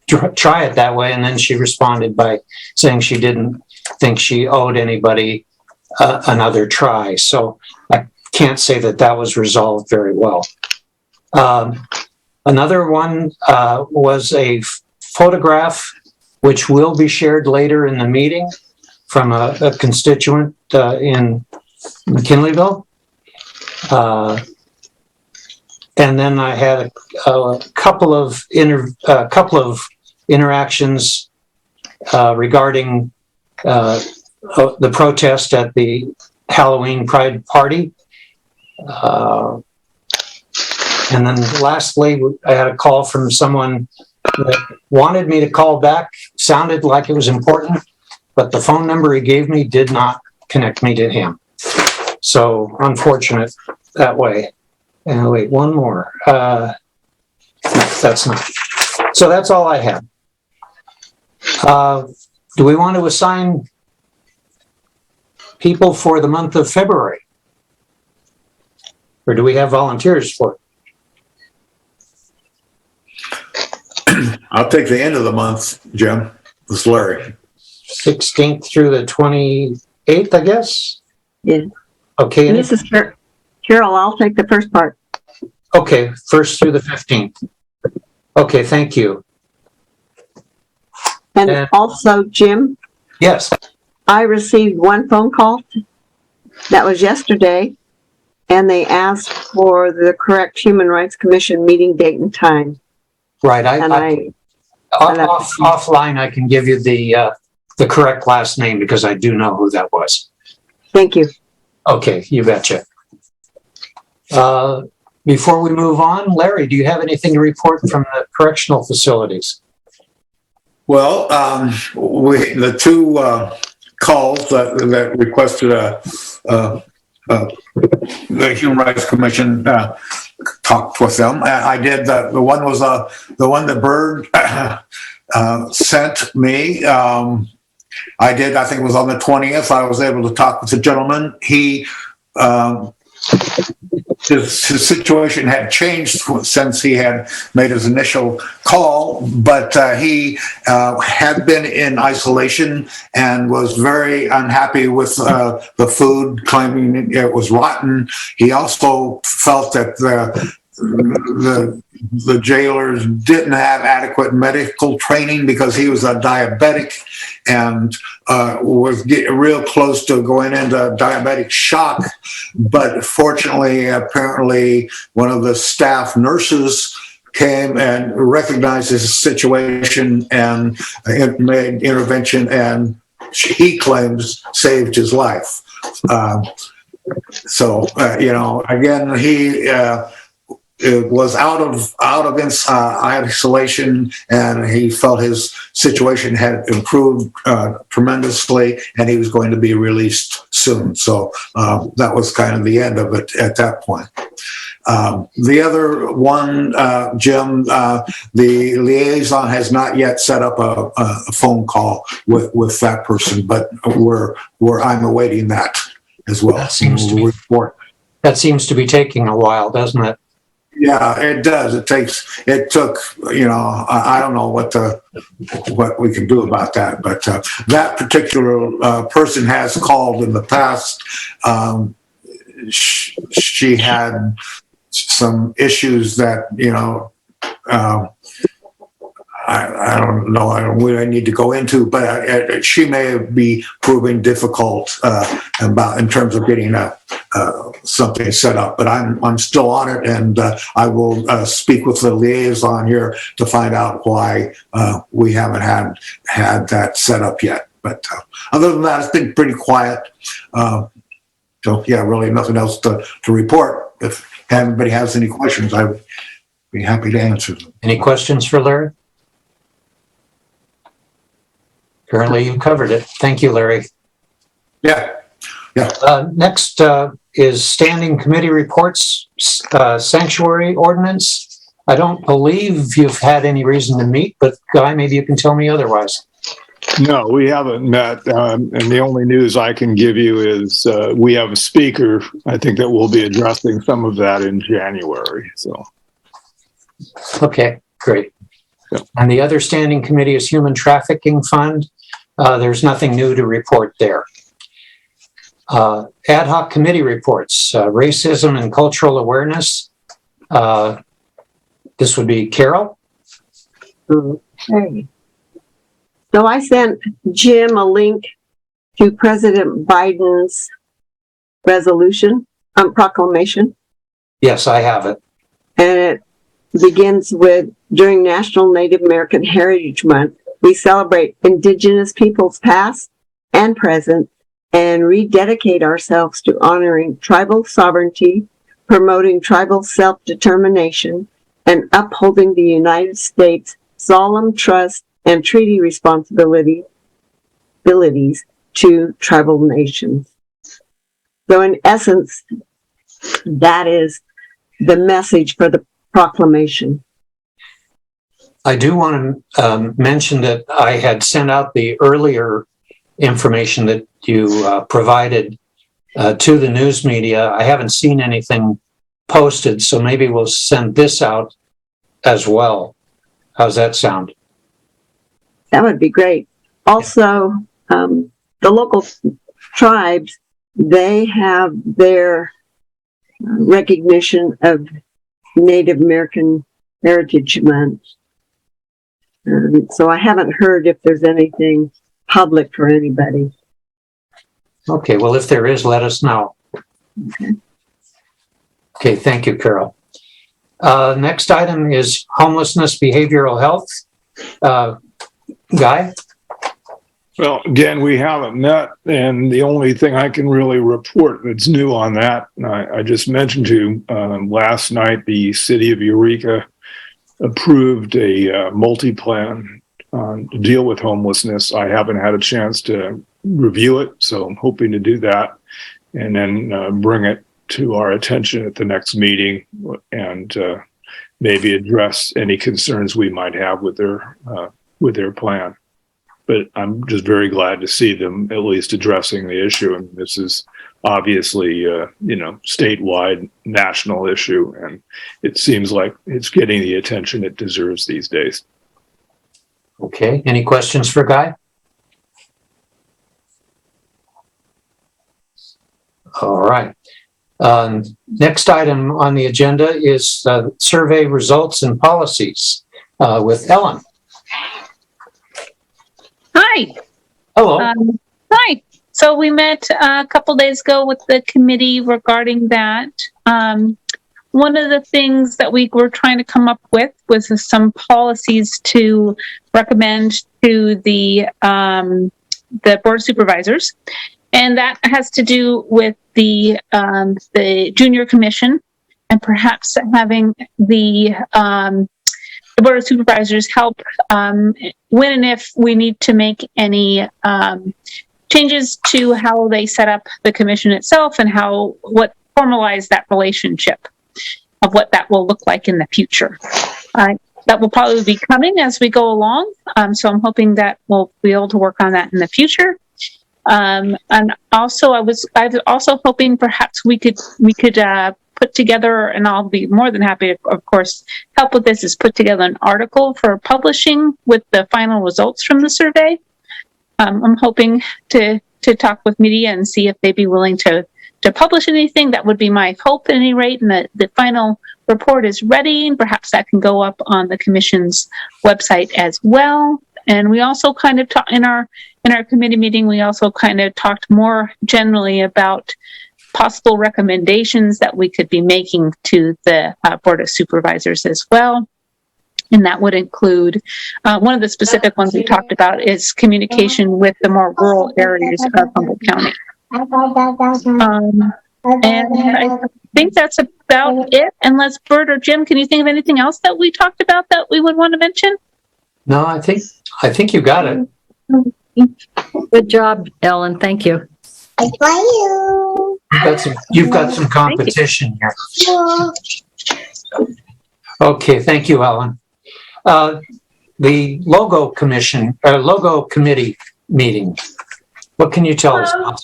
try it that way. And then she responded by saying she didn't think she owed anybody another try. So I can't say that that was resolved very well. Another one was a photograph, which will be shared later in the meeting, from a constituent in McKinleyville. And then I had a couple of interactions regarding the protest at the Halloween Pride Party. And then lastly, I had a call from someone that wanted me to call back, sounded like it was important, but the phone number he gave me did not connect me to him. So unfortunate that way. And wait, one more. No, that's not. So that's all I have. Do we want to assign people for the month of February? Or do we have volunteers for it? I'll take the end of the month, Jim. It's Larry. 16th through the 28th, I guess? Yeah. Okay. And this is Carol, I'll take the first part. Okay, 1st through the 15th. Okay, thank you. And also, Jim, Yes. I received one phone call that was yesterday, and they asked for the correct Human Rights Commission meeting date and time. Right. Offline, I can give you the correct last name because I do know who that was. Thank you. Okay, you betcha. Before we move on, Larry, do you have anything to report from the correctional facilities? Well, the two calls that requested the Human Rights Commission talked with them. I did. The one was the one that Bird sent me. I did. I think it was on the 20th. I was able to talk with the gentleman. He his situation had changed since he had made his initial call, but he had been in isolation and was very unhappy with the food, claiming it was rotten. He also felt that the jailers didn't have adequate medical training because he was a diabetic and was getting real close to going into diabetic shock. But fortunately, apparently, one of the staff nurses came and recognized his situation and made intervention, and he claims saved his life. Again, he it was out of isolation, and he felt his situation had improved tremendously, and he was going to be released soon. So that was kind of the end of it at that point. The other one, Jim, the liaison has not yet set up a phone call with that person, but I'm awaiting that as well. That seems to be taking a while, doesn't it? Yeah, it does. It took, I don't know what we can do about that, but that particular person has called in the past. She had some issues that, I don't know, I need to go into, but she may be proving difficult in terms of getting something set up. But I'm still on it, and I will speak with the liaison here to find out why we haven't had that set up yet. But other than that, it's been pretty quiet. So yeah, really nothing else to report. If anybody has any questions, I would be happy to answer them. Any questions for Larry? Currently, you covered it. Thank you, Larry. Yeah. Next is standing committee reports, sanctuary ordinance. I don't believe you've had any reason to meet, but Guy, maybe you can tell me otherwise. No, we haven't met. And the only news I can give you is we have a speaker, I think, that will be addressing some of that in January. So, Okay, great. And the other standing committee is Human Trafficking Fund. There's nothing new to report there. Ad hoc committee reports, racism and cultural awareness. This would be Carol. Okay. So I sent Jim a link to President Biden's proclamation, Yes, I have it. and it begins with, during National Native American Heritage Month, we celebrate Indigenous peoples past and present and rededicate ourselves to honoring tribal sovereignty, promoting tribal self-determination, and upholding the United States' solemn trust and treaty responsibilities to tribal nations. So in essence, that is the message for the proclamation. I do want to mention that I had sent out the earlier information that you provided to the news media. I haven't seen anything posted, so maybe we'll send this out as well. How's that sound? That would be great. Also, the local tribes, they have their recognition of Native American Heritage Month. So I haven't heard if there's anything public for anybody. Okay, well, if there is, let us know. Okay, thank you, Carol. Next item is homelessness, behavioral health. Guy? Well, again, we haven't met, and the only thing I can really report that's new on that, I just mentioned to you last night, the city of Eureka approved a multi-plan to deal with homelessness. I haven't had a chance to review it, so I'm hoping to do that and then bring it to our attention at the next meeting and maybe address any concerns we might have with their plan. But I'm just very glad to see them at least addressing the issue. And this is obviously, statewide, national issue. And it seems like it's getting the attention it deserves these days. Okay, any questions for Guy? All right. Next item on the agenda is survey results and policies with Ellen. Hi. Hello. Hi. So we met a couple days ago with the committee regarding that. One of the things that we were trying to come up with was some policies to recommend to the Board of Supervisors. And that has to do with the junior commission and perhaps having the Board of Supervisors help when and if we need to make any changes to how they set up the commission itself and what formalize that relationship of what that will look like in the future. That will probably be coming as we go along. So I'm hoping that we'll be able to work on that in the future. And also I was also hoping perhaps we could put together, and I'll be more than happy to, of course, help with this, is put together an article for publishing with the final results from the survey. I'm hoping to talk with media and see if they'd be willing to publish anything. That would be my hope at any rate, and the final report is ready, and perhaps that can go up on the commission's website as well. And we also kind of in our committee meeting, we also kind of talked more generally about possible recommendations that we could be making to the Board of Supervisors as well. And that would include, one of the specific ones we talked about is communication with the more rural areas of Humboldt County. And I think that's about it, unless Bert or Jim, can you think of anything else that we talked about that we would want to mention? No, I think you got it. Good job, Ellen. Thank you. You've got some competition here. Okay, thank you, Ellen. The logo committee meeting. What can you tell us about?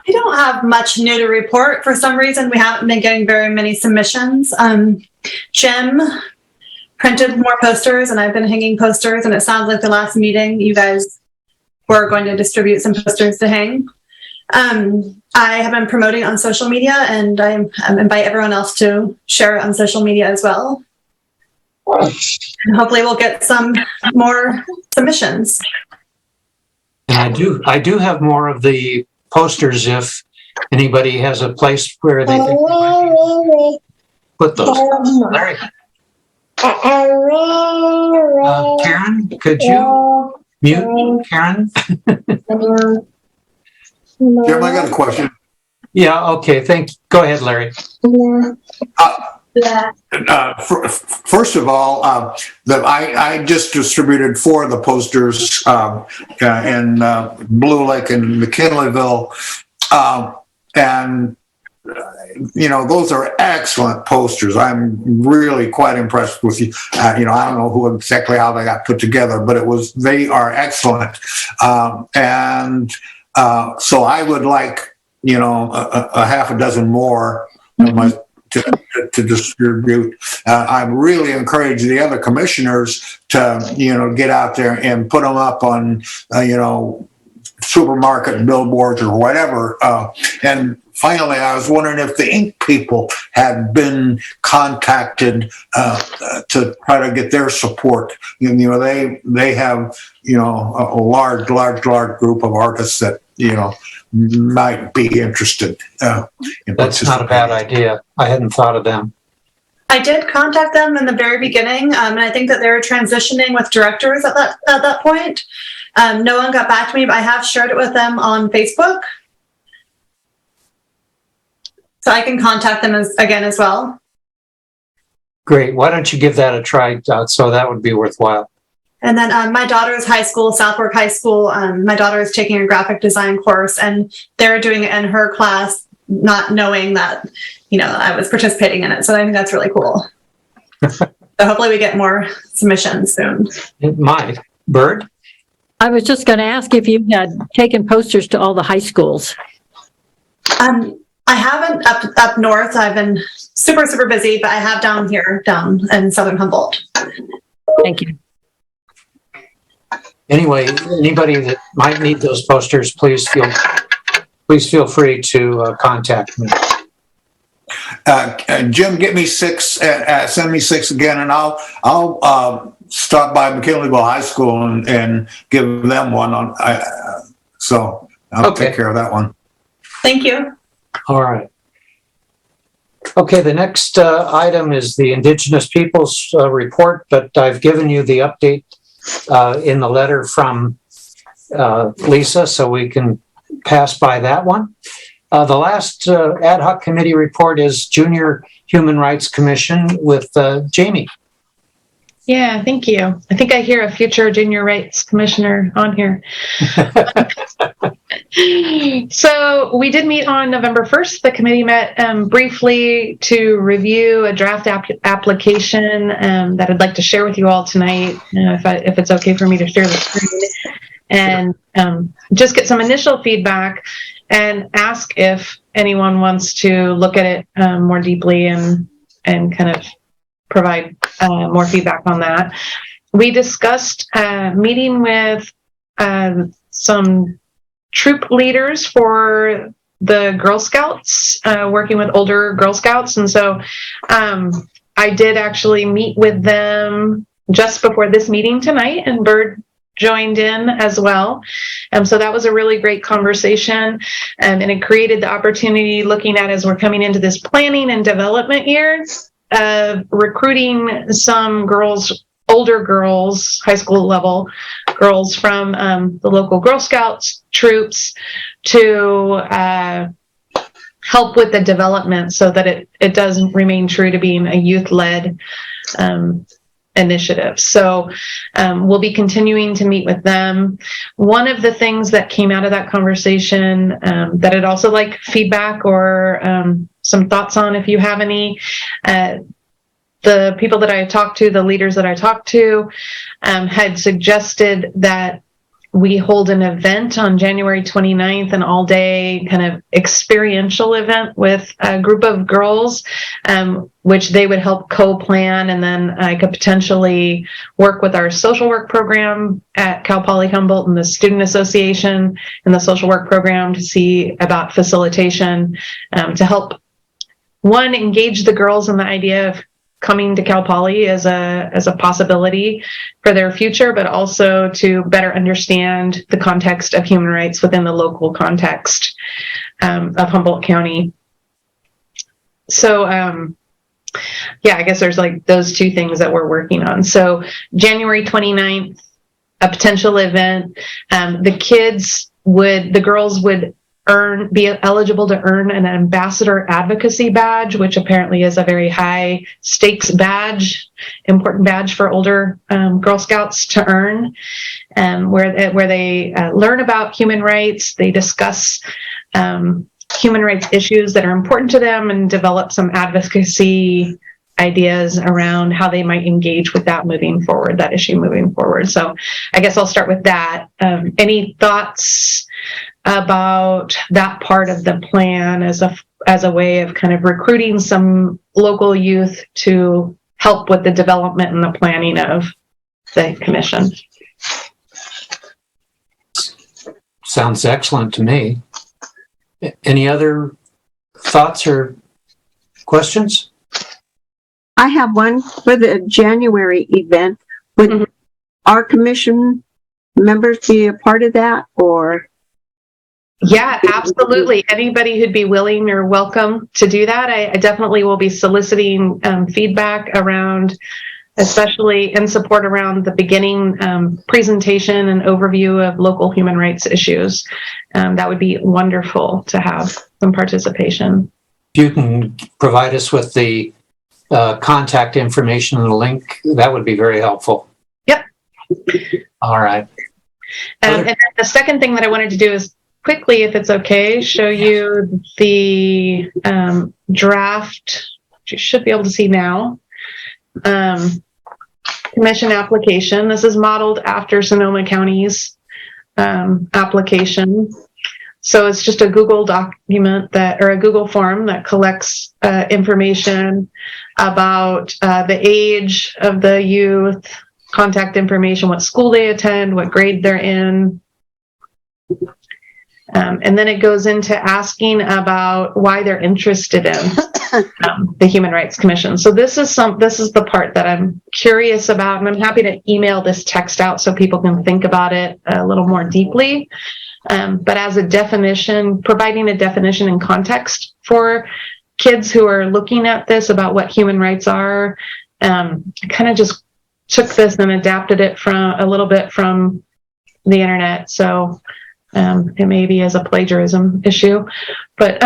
We don't have much new to report. For some reason, we haven't been getting very many submissions. Jim printed more posters and I've been hanging posters, and it sounds like the last meeting you guys were going to distribute some posters to hang. I have been promoting on social media, and I invite everyone else to share it on social media as well. And hopefully we'll get some more submissions. And I do have more of the posters if anybody has a place where they think they might put those. Larry. Karen, could you mute Karen? Jim, I got a question. Yeah, okay, go ahead, Larry. First of all, I just distributed 4 of the posters in Blue Lake and McKinleyville, and those are excellent posters. I'm really quite impressed with you. I don't know exactly how they got put together, but they are excellent, and so I would like a half a dozen more to distribute. I really encourage the other commissioners to get out there and put them up on supermarket billboards or whatever. And finally, I was wondering if the ink people had been contacted to try to get their support. They have a large group of artists that might be interested. That's not a bad idea. I hadn't thought of them. I did contact them in the very beginning, and I think that they were transitioning with directors at that point. No one got back to me, but I have shared it with them on Facebook. So I can contact them again as well. Great. Why don't you give that a try? So that would be worthwhile. And then my daughter's high school, Southwark High School, my daughter is taking a graphic design course, and they're doing it in her class, not knowing that, I was participating in it. So I think that's really cool. So hopefully we get more submissions soon. It might. Bird? I was just going to ask if you had taken posters to all the high schools. I haven't up north. I've been super, super busy, but I have down in Southern Humboldt. Thank you. Anyway, anybody that might need those posters, please feel free to contact me. Jim, get me 6. Send me 6 again, and I'll stop by McKinleyville High School and give them one. So I'll take care of that one. Thank you. All right. Okay, the next item is the Indigenous Peoples report, but I've given you the update in the letter from Lisa, so we can pass by that one. The last ad hoc committee report is Junior Human Rights Commission with Jamie. Yeah, thank you. I think I hear a future junior rights commissioner on here. So we did meet on November 1st. The committee met briefly to review a draft application that I'd like to share with you all tonight, if it's okay for me to share the screen, and just get some initial feedback and ask if anyone wants to look at it more deeply and kind of provide more feedback on that. We discussed meeting with some troop leaders for the Girl Scouts, working with older Girl Scouts. And so I did actually meet with them just before this meeting tonight, and Bird joined in as well. So that was a really great conversation, and it created the opportunity, looking at as we're coming into this planning and development year, recruiting some girls, older girls, high school level girls from the local Girl Scouts troops to help with the development so that it does remain true to being a youth-led initiative. So we'll be continuing to meet with them. One of the things that came out of that conversation that I'd also like feedback or some thoughts on, if you have any, the people that I talked to, the leaders that I talked to, had suggested that we hold an event on January 29th, an all-day kind of experiential event with a group of girls, which they would help co-plan, and then I could potentially work with our social work program at Cal Poly Humboldt and the Student Association and the social work program to see about facilitation, to help, one, engage the girls in the idea of coming to Cal Poly as a possibility for their future, but also to better understand the context of human rights within the local context of Humboldt County. So, yeah, I guess there's like those two things that we're working on. So January 29th, a potential event, the girls would be eligible to earn an ambassador advocacy badge, which apparently is a very high stakes badge, important badge for older Girl Scouts to earn, where they learn about human rights, they discuss human rights issues that are important to them, and develop some advocacy ideas around how they might engage with that issue moving forward. So I guess I'll start with that. Any thoughts about that part of the plan as a way of kind of recruiting some local youth to help with the development and the planning of the commission? Sounds excellent to me. Any other thoughts or questions? I have one for the January event. Would our commission members be a part of that, or? Yeah, absolutely. Anybody who'd be willing or welcome to do that. I definitely will be soliciting feedback around, especially in support around the beginning presentation and overview of local human rights issues. That would be wonderful to have some participation. If you can provide us with the contact information and the link, that would be very helpful. Yep. All right. And then the second thing that I wanted to do is quickly, if it's okay, show you the draft, which you should be able to see now, commission application. This is modeled after Sonoma County's application. So it's just a Google document or a Google form that collects information about the age of the youth, contact information, what school they attend, what grade they're in. And then it goes into asking about why they're interested in the Human Rights Commission. So this is the part that I'm curious about, and I'm happy to email this text out so people can think about it a little more deeply. But as a definition, providing a definition and context for kids who are looking at this about what human rights are, I kind of just took this and adapted it a little bit from the internet. So it may be as a plagiarism issue, but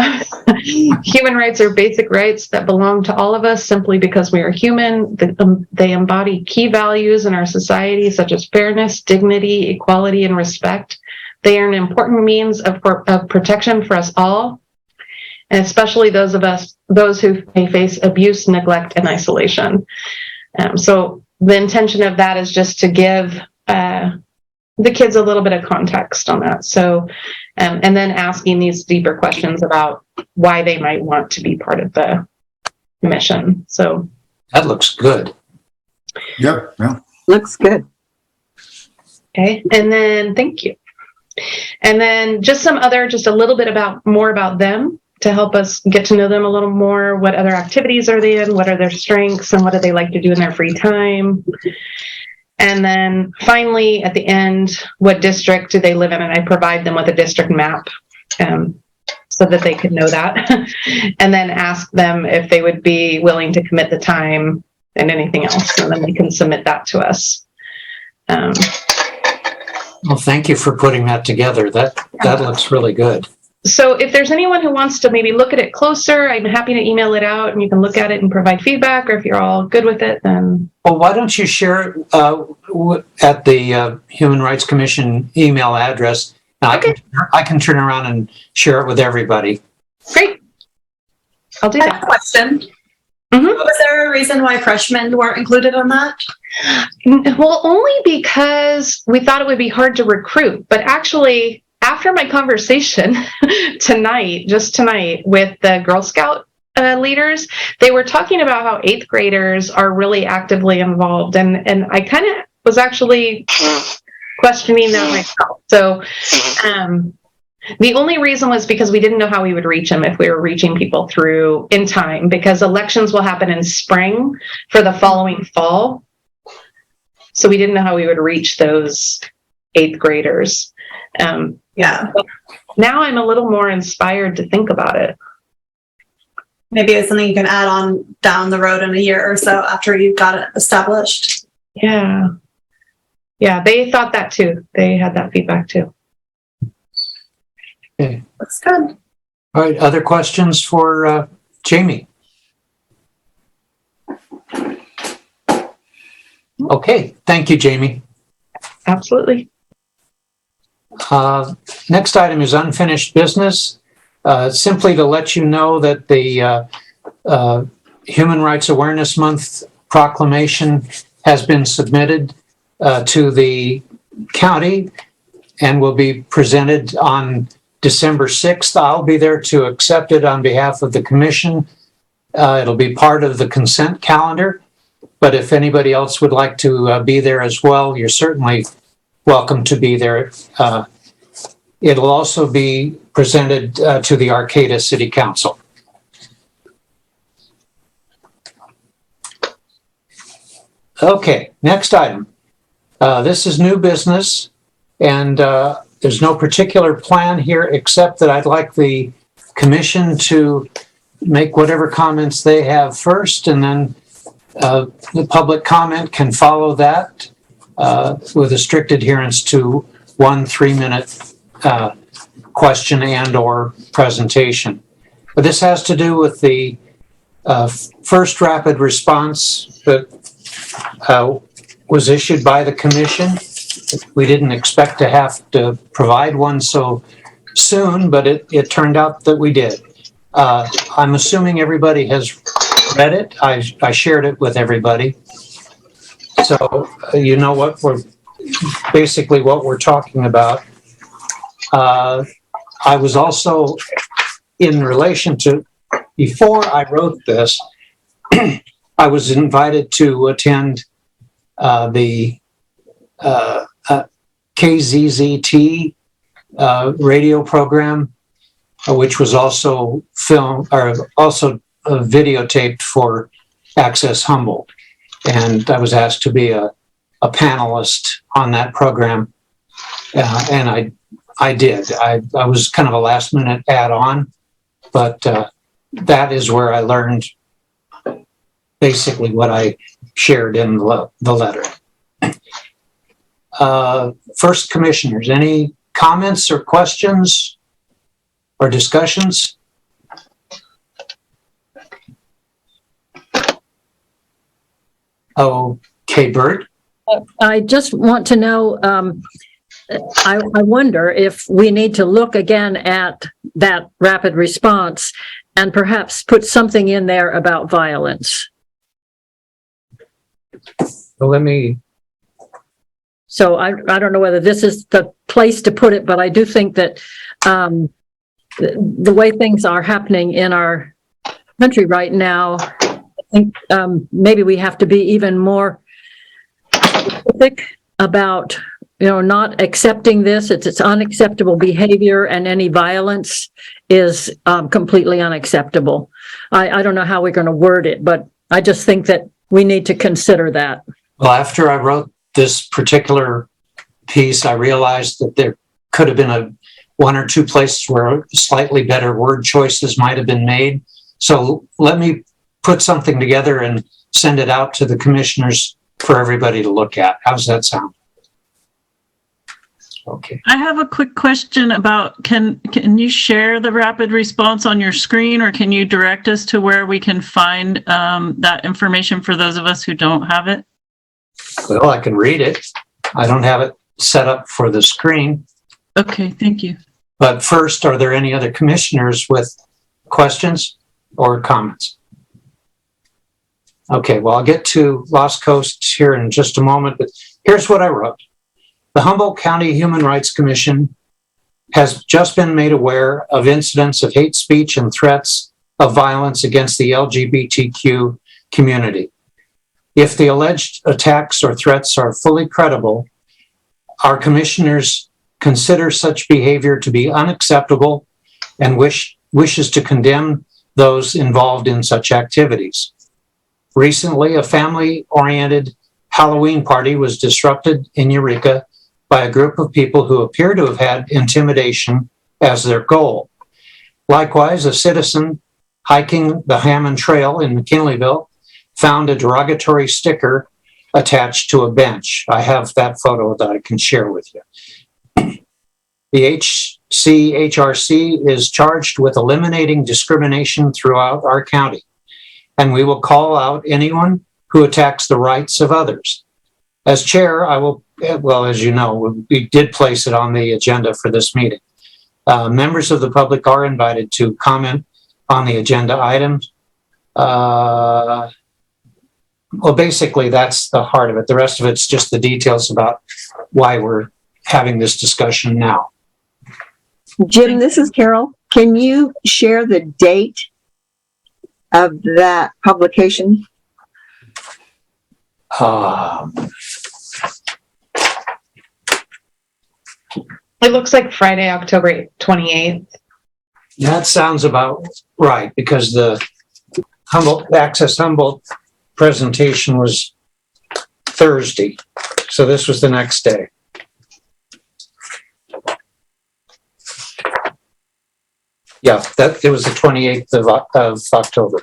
human rights are basic rights that belong to all of us simply because we are human. They embody key values in our society, such as fairness, dignity, equality, and respect. They are an important means of protection for us all, and especially those who may face abuse, neglect, and isolation. So the intention of that is just to give the kids a little bit of context on that. So, and then asking these deeper questions about why they might want to be part of the mission. So that looks good. Yep. Yeah. Looks good. Okay. And then thank you. And then just a little bit more about them to help us get to know them a little more. What other activities are they in? What are their strengths, and what do they like to do in their free time? And then finally, at the end, what district do they live in? And I provide them with a district map so that they could know that. And then ask them if they would be willing to commit the time and anything else. And then they can submit that to us. Well, thank you for putting that together. That looks really good. So if there's anyone who wants to maybe look at it closer, I'm happy to email it out and you can look at it and provide feedback, or if you're all good with it, then. Well, why don't you share it at the Human Rights Commission email address? Okay. I can turn around and share it with everybody. Great. I'll do I have that. a question. Was there a reason why freshmen weren't included on that? Well, only because we thought it would be hard to recruit. But actually, after my conversation just tonight with the Girl Scout leaders, they were talking about how 8th graders are really actively involved. And I kind of was actually questioning that myself. So the only reason was because we didn't know how we would reach them if we were reaching people through in time, because elections will happen in spring for the following fall. So we didn't know how we would reach those 8th graders. Yeah. Now I'm a little more inspired to think about it. Maybe it's something you can add on down the road in a year or so after you've got it established. Yeah. Yeah, they thought that too. They had that feedback too. Okay. That's good. All right, other questions for Jamie? Okay, thank you, Jamie. Absolutely. Next item is unfinished business. Simply to let you know that the Human Rights Awareness Month proclamation has been submitted to the county and will be presented on December 6th. I'll be there to accept it on behalf of the commission. It'll be part of the consent calendar, but if anybody else would like to be there as well, you're certainly welcome to be there. It'll also be presented to the Arcata City Council. Okay, next item. This is new business, and there's no particular plan here except that I'd like the commission to make whatever comments they have first, and then the public comment can follow that with a strict adherence to 1 3-minute question and or presentation. But this has to do with the first rapid response that was issued by the commission. We didn't expect to have to provide one so soon, but it turned out that we did. I'm assuming everybody has read it. I shared it with everybody. So you know what we're talking about. I was also, in relation to, before I wrote this, I was invited to attend the KZZT radio program, which was also videotaped for Access Humboldt. And I was asked to be a panelist on that program. And I did. I was kind of a last minute add-on, but that is where I learned basically what I shared in the letter. First, commissioners, any comments or questions or discussions? Okay, Bert. I just want to know, I wonder if we need to look again at that rapid response and perhaps put something in there about violence. So I don't know whether this is the place to put it, but I do think that the way things are happening in our country right now, I think maybe we have to be even more specific about, not accepting this. It's unacceptable behavior, and any violence is completely unacceptable. I don't know how we're going to word it, but I just think that we need to consider that. Well, after I wrote this particular piece, I realized that there could have been one or two places where slightly better word choices might have been made. So let me put something together and send it out to the commissioners for everybody to look at. How's that sound? Okay. I have a quick question about, can you share the rapid response on your screen, or can you direct us to where we can find that information for those of us who don't have it? Well, I can read it. I don't have it set up for the screen. Okay, thank you. But first, are there any other commissioners with questions or comments? Okay, well, I'll get to Lost Coast here in just a moment, but here's what I wrote. The Humboldt County Human Rights Commission has just been made aware of incidents of hate speech and threats of violence against the LGBTQ community. If the alleged attacks or threats are fully credible, our commissioners consider such behavior to be unacceptable and wishes to condemn those involved in such activities. Recently, a family-oriented Halloween party was disrupted in Eureka by a group of people who appear to have had intimidation as their goal. Likewise, a citizen hiking the Hammond Trail in McKinleyville found a derogatory sticker attached to a bench. I have that photo that I can share with you. The HCHRC is charged with eliminating discrimination throughout our county, and we will call out anyone who attacks the rights of others. As chair, I will, well, as you know, we did place it on the agenda for this meeting. Members of the public are invited to comment on the agenda items. Well, basically, that's the heart of it. The rest of it's just the details about why we're having this discussion now. Jim, this is Carol. Can you share the date of that publication? It looks like Friday, October 28th. That sounds about right, because the Access Humboldt presentation was Thursday, so this was the next day. Yeah, it was the 28th of October.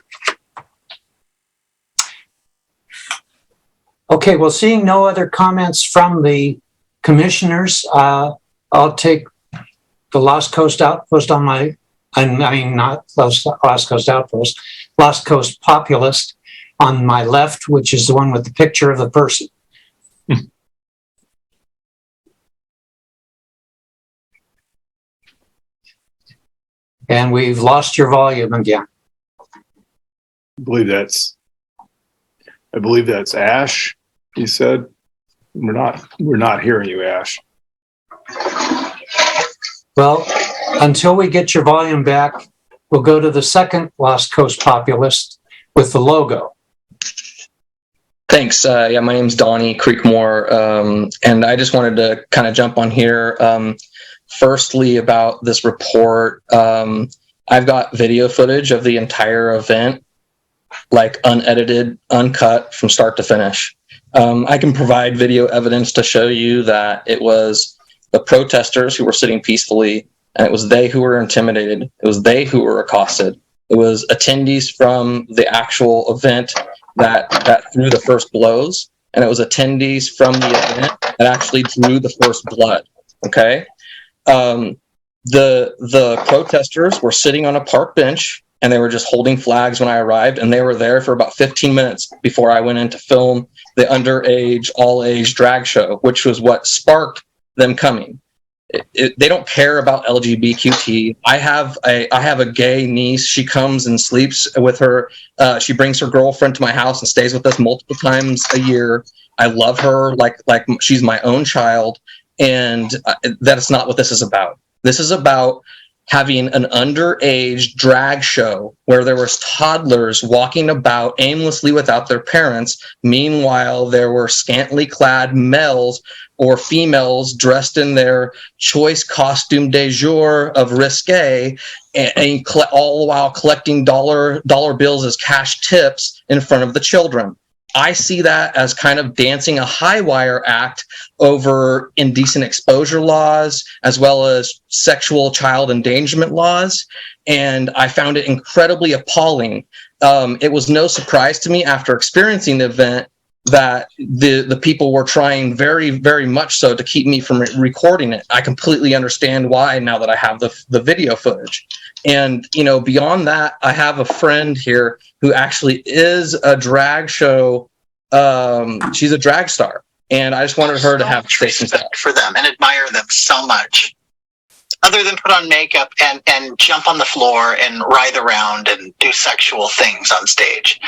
Okay, well, seeing no other comments from the commissioners, I'll take the Lost Coast Outpost on my, I mean, not Lost Coast Outpost, Lost Coast Populist on my left, which is the one with the picture of the person. And we've lost your volume again. I believe that's Ash, he said. We're not hearing you, Ash. Well, until we get your volume back, we'll go to the second Lost Coast Populist with the logo. Thanks. Yeah, my name's Donnie Creekmore, and I just wanted to kind of jump on here. Firstly, about this report, I've got video footage of the entire event, like unedited, uncut from start to finish. I can provide video evidence to show you that it was the protesters who were sitting peacefully, and it was they who were intimidated. It was they who were accosted. It was attendees from the actual event that threw the first blows, and it was attendees from the event that actually drew the first blood. Okay. The protesters were sitting on a park bench, and they were just holding flags when I arrived, and they were there for about 15 minutes before I went in to film the underage, all-age drag show, which was what sparked them coming. They don't care about LGBTQ. I have a gay niece. She comes and sleeps with her. She brings her girlfriend to my house and stays with us multiple times a year. I love her like she's my own child. And that's not what this is about. This is about having an underage drag show where there was toddlers walking about aimlessly without their parents. Meanwhile, there were scantily clad males or females dressed in their choice costume de jour of risque, and all the while collecting dollar bills as cash tips in front of the children. I see that as kind of dancing a high wire act over indecent exposure laws, as well as sexual child endangerment laws. And I found it incredibly appalling. It was no surprise to me after experiencing the event that the people were trying very, very much so to keep me from recording it. I completely understand why now that I have the video footage. And, beyond that, I have a friend here who actually is a drag show. She's a drag star. And I just wanted her to have respect for them and admire them so much. Other than put on makeup and jump on the floor and writhe around and do sexual things on stage.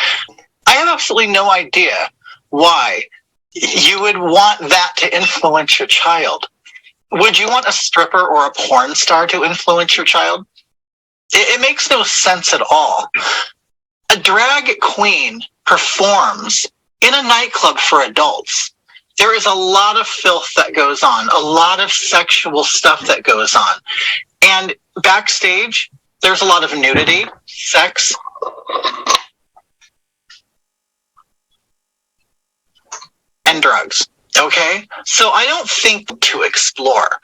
I have absolutely no idea why you would want that to influence your child. Would you want a stripper or a porn star to influence your child? It makes no sense at all. A drag queen performs in a nightclub for adults. There is a lot of filth that goes on, a lot of sexual stuff that goes on. And backstage, there's a lot of nudity, sex, and drugs. Okay? So I don't think to explore.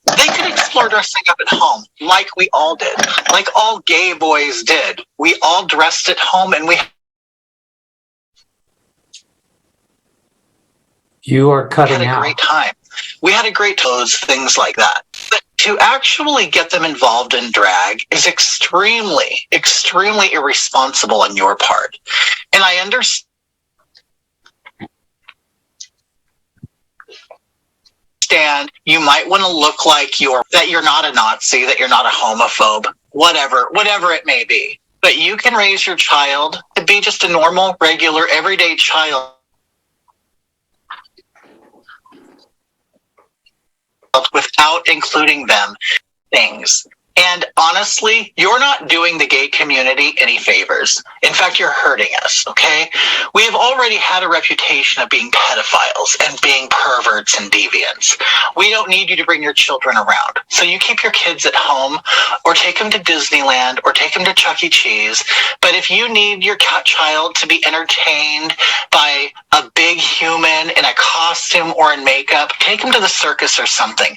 They could explore dressing up at home like we all did, like all gay boys did. We all dressed at home and we You are cutting had a out. great time. We had a great those things like that. But to actually get them involved in drag is extremely, extremely irresponsible on your part. And I understand you might want to look like that you're not a Nazi, that you're not a homophobe, whatever it may be. But you can raise your child to be just a normal, regular, everyday child without including them things. And honestly, you're not doing the gay community any favors. In fact, you're hurting us, okay? We have already had a reputation of being pedophiles and being perverts and deviants. We don't need you to bring your children around. So you keep your kids at home or take them to Disneyland or take them to Chuck E. Cheese. But if you need your child to be entertained by a big human in a costume or in makeup, take them to the circus or something.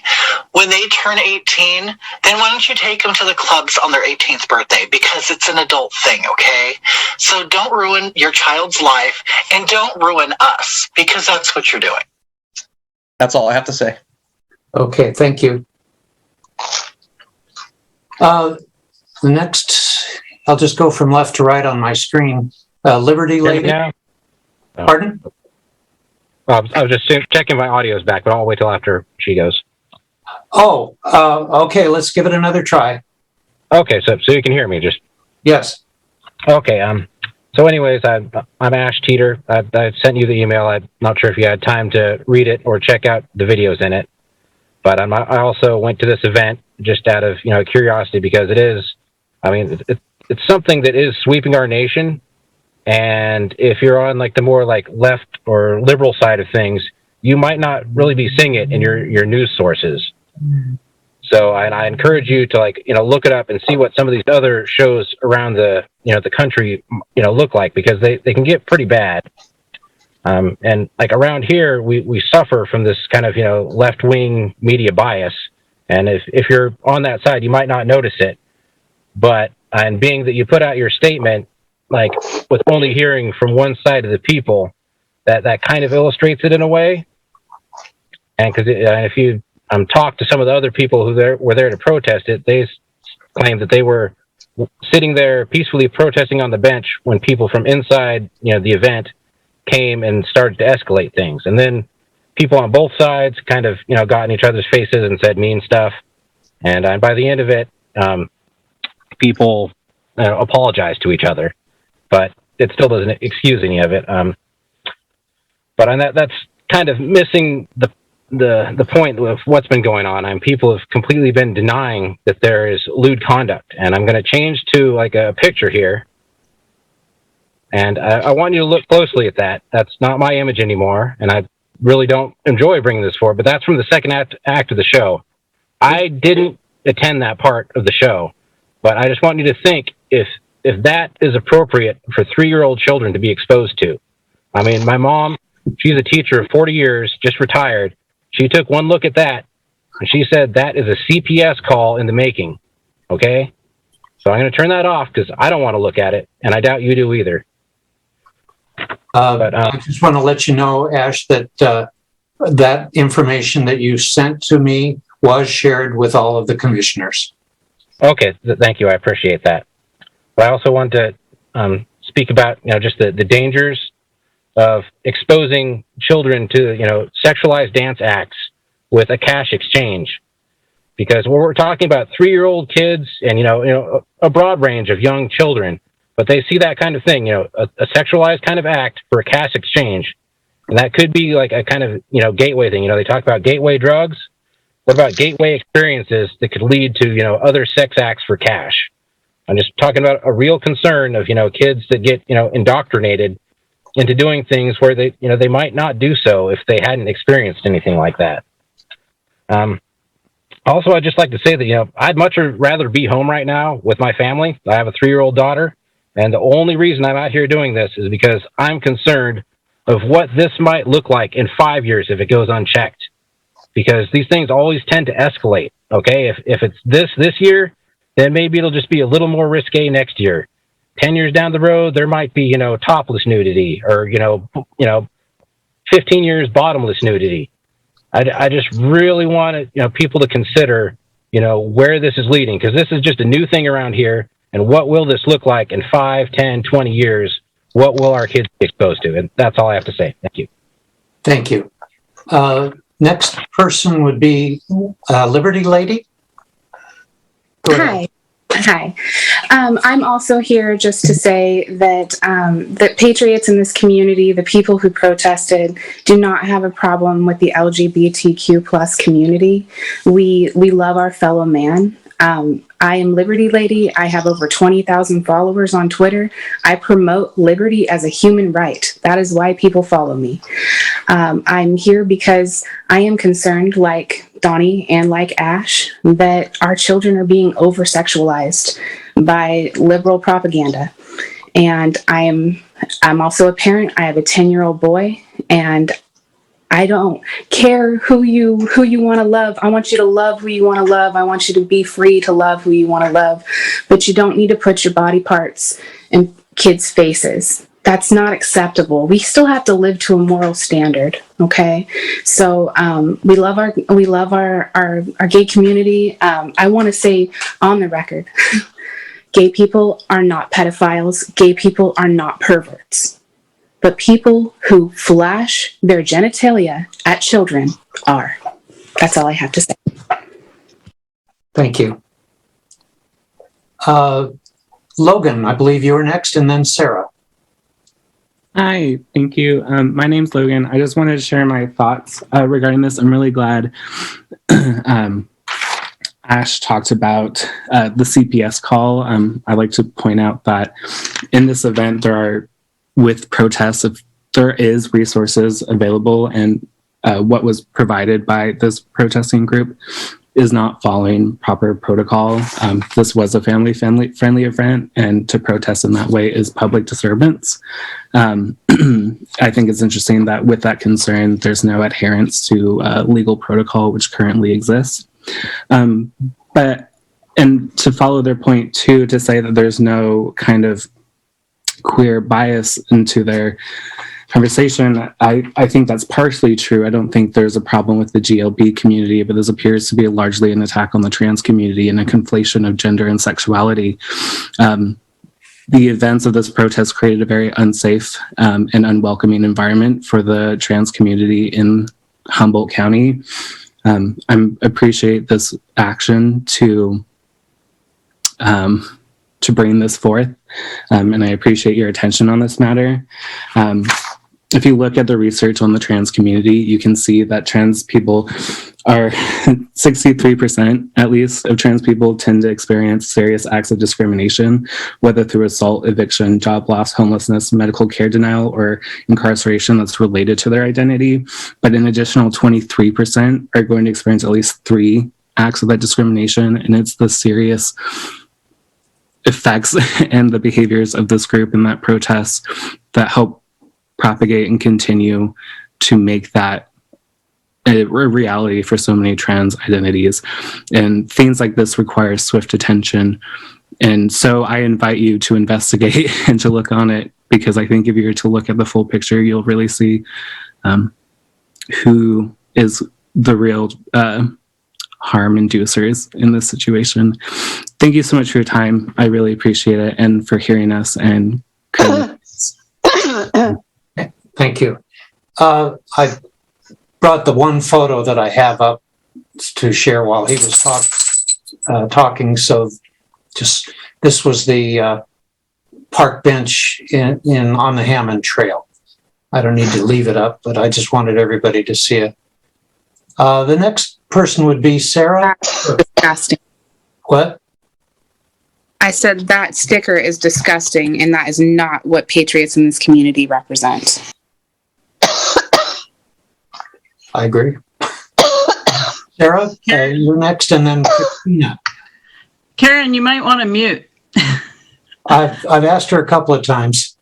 When they turn 18, then why don't you take them to the clubs on their 18th birthday, because it's an adult thing, okay? So don't ruin your child's life and don't ruin us, because that's what you're doing. That's all I have to say. Okay, thank you. The next, I'll just go from left to right on my screen. Liberty Lady. Yeah. Oh. Pardon? I was just checking my audio's back, but I'll wait till after she goes. Oh, okay, let's give it another try. Okay, so you can hear me. Just Yes. okay. So, anyways, I'm Ash Teeter. I sent you the email. I'm not sure if you had time to read it or check out the videos in it, but I also went to this event just out of curiosity, because it is, I mean, it's something that is sweeping our nation. And if you're on like the more like left or liberal side of things, you might not really be seeing it in your news sources. So I encourage you to look it up and see what some of these other shows around the country look like, because they can get pretty bad. And like around here, we suffer from this kind of left wing media bias. And if you're on that side, you might not notice it. But and being that you put out your statement like with only hearing from one side of the people, that kind of illustrates it in a way. And because if you talk to some of the other people who were there to protest it, they claimed that they were sitting there peacefully protesting on the bench when people from inside the event came and started to escalate things. And then people on both sides kind of got in each other's faces and said mean stuff. And by the end of it, people apologized to each other. But it still doesn't excuse any of it. But on that's kind of missing the point of what's been going on. People have completely been denying that there is lewd conduct. And I'm going to change to like a picture here. And I want you to look closely at that. That's not my image anymore. And I really don't enjoy bringing this forward, but that's from the second act of the show. I didn't attend that part of the show, but I just want you to think if that is appropriate for 3-year-old children to be exposed to. I mean, my mom, she's a teacher of 40 years, just retired. She took one look at that, and she said that is a CPS call in the making, okay? So I'm going to turn that off because I don't want to look at it, and I doubt you do either. I just want to let you know, Ash, that that information that you sent to me was shared with all of the commissioners. Okay, thank you. I appreciate that. But I also want to speak about just the dangers of exposing children to sexualized dance acts with a cash exchange, because when we're talking about 3-year-old kids and a broad range of young children, but they see that kind of thing, a sexualized kind of act for a cash exchange. And that could be like a kind of, gateway thing. They talk about gateway drugs. What about gateway experiences that could lead to, other sex acts for cash? I'm just talking about a real concern of, kids that get, indoctrinated into doing things where they might not do so if they hadn't experienced anything like that. Also, I'd just like to say that, I'd much rather be home right now with my family. I have a 3-year-old daughter, and the only reason I'm out here doing this is because I'm concerned of what this might look like in 5 years if it goes unchecked. Because these things always tend to escalate, okay? If it's this year, then maybe it'll just be a little more risque next year. 10 years down the road, there might be, topless nudity or, 15 years bottomless nudity. I just really want people to consider, where this is leading, because this is just a new thing around here. And what will this look like in 5, 10, 20 years? What will our kids be exposed to? And that's all I have to say. Thank you. Thank you. Next person would be Liberty Lady. Go ahead. Hi. I'm also here just to say that that patriots in this community, the people who protested, do not have a problem with the LGBTQ plus community. We love our fellow man. I am Liberty Lady. I have over 20,000 followers on Twitter. I promote liberty as a human right. That is why people follow me. I'm here because I am concerned, like Donnie and like Ash, that our children are being over-sexualized by liberal propaganda. And I'm also a parent. I have a 10-year-old boy, and I don't care who you want to love. I want you to love who you want to love. I want you to be free to love who you want to love. But you don't need to put your body parts in kids' faces. That's not acceptable. We still have to live to a moral standard, okay? So we love our gay community. I want to say on the record, gay people are not pedophiles. Gay people are not perverts. But people who flash their genitalia at children are. That's all I have to say. Thank you. Logan, I believe you were next, and then Sarah. Hi, thank you. My name's Logan. I just wanted to share my thoughts regarding this. I'm really glad Ash talked about the CPS call. I'd like to point out that in this event, with protests, if there is resources available, and what was provided by this protesting group is not following proper protocol. This was a family-friendly event, and to protest in that way is public disturbance. I think it's interesting that with that concern, there's no adherence to legal protocol which currently exists. And to follow their point too, to say that there's no kind of queer bias into their conversation, I think that's partially true. I don't think there's a problem with the GLB community, but this appears to be largely an attack on the trans community and a conflation of gender and sexuality. The events of this protest created a very unsafe and unwelcoming environment for the trans community in Humboldt County. I appreciate this action to bring this forth, and I appreciate your attention on this matter. If you look at the research on the trans community, you can see that trans people are 63% at least of trans people tend to experience serious acts of discrimination, whether through assault, eviction, job loss, homelessness, medical care denial, or incarceration that's related to their identity. But an additional 23% are going to experience at least 3 acts of that discrimination, and it's the serious effects and the behaviors of this group and that protest that help propagate and continue to make that a reality for so many trans identities. And things like this require swift attention. And so I invite you to investigate and to look on it, because I think if you were to look at the full picture, you'll really see who is the real harm inducers in this situation. Thank you so much for your time. I really appreciate it, and for hearing us. And Thank you. I brought the one photo that I have up to share while he was talking. So just this was the park bench on the Hammond Trail. I don't need to leave it up, but I just wanted everybody to see it. The next person would be Sarah. Disgusting. What? I said that sticker is disgusting, and that is not what patriots in this community represent. I agree. Sarah, you're next, and then Christina. Karen, you might want to mute. I've asked her a couple of times.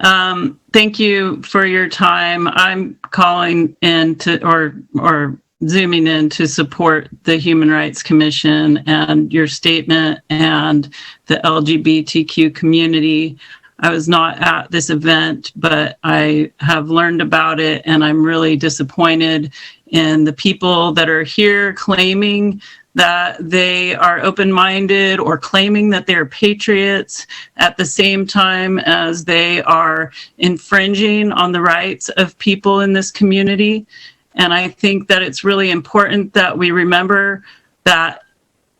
Thank you for your time. I'm calling in to, or zooming in to support the Human Rights Commission and your statement and the LGBTQ community. I was not at this event, but I have learned about it, and I'm really disappointed in the people that are here claiming that they are open-minded or claiming that they're patriots at the same time as they are infringing on the rights of people in this community. And I think that it's really important that we remember that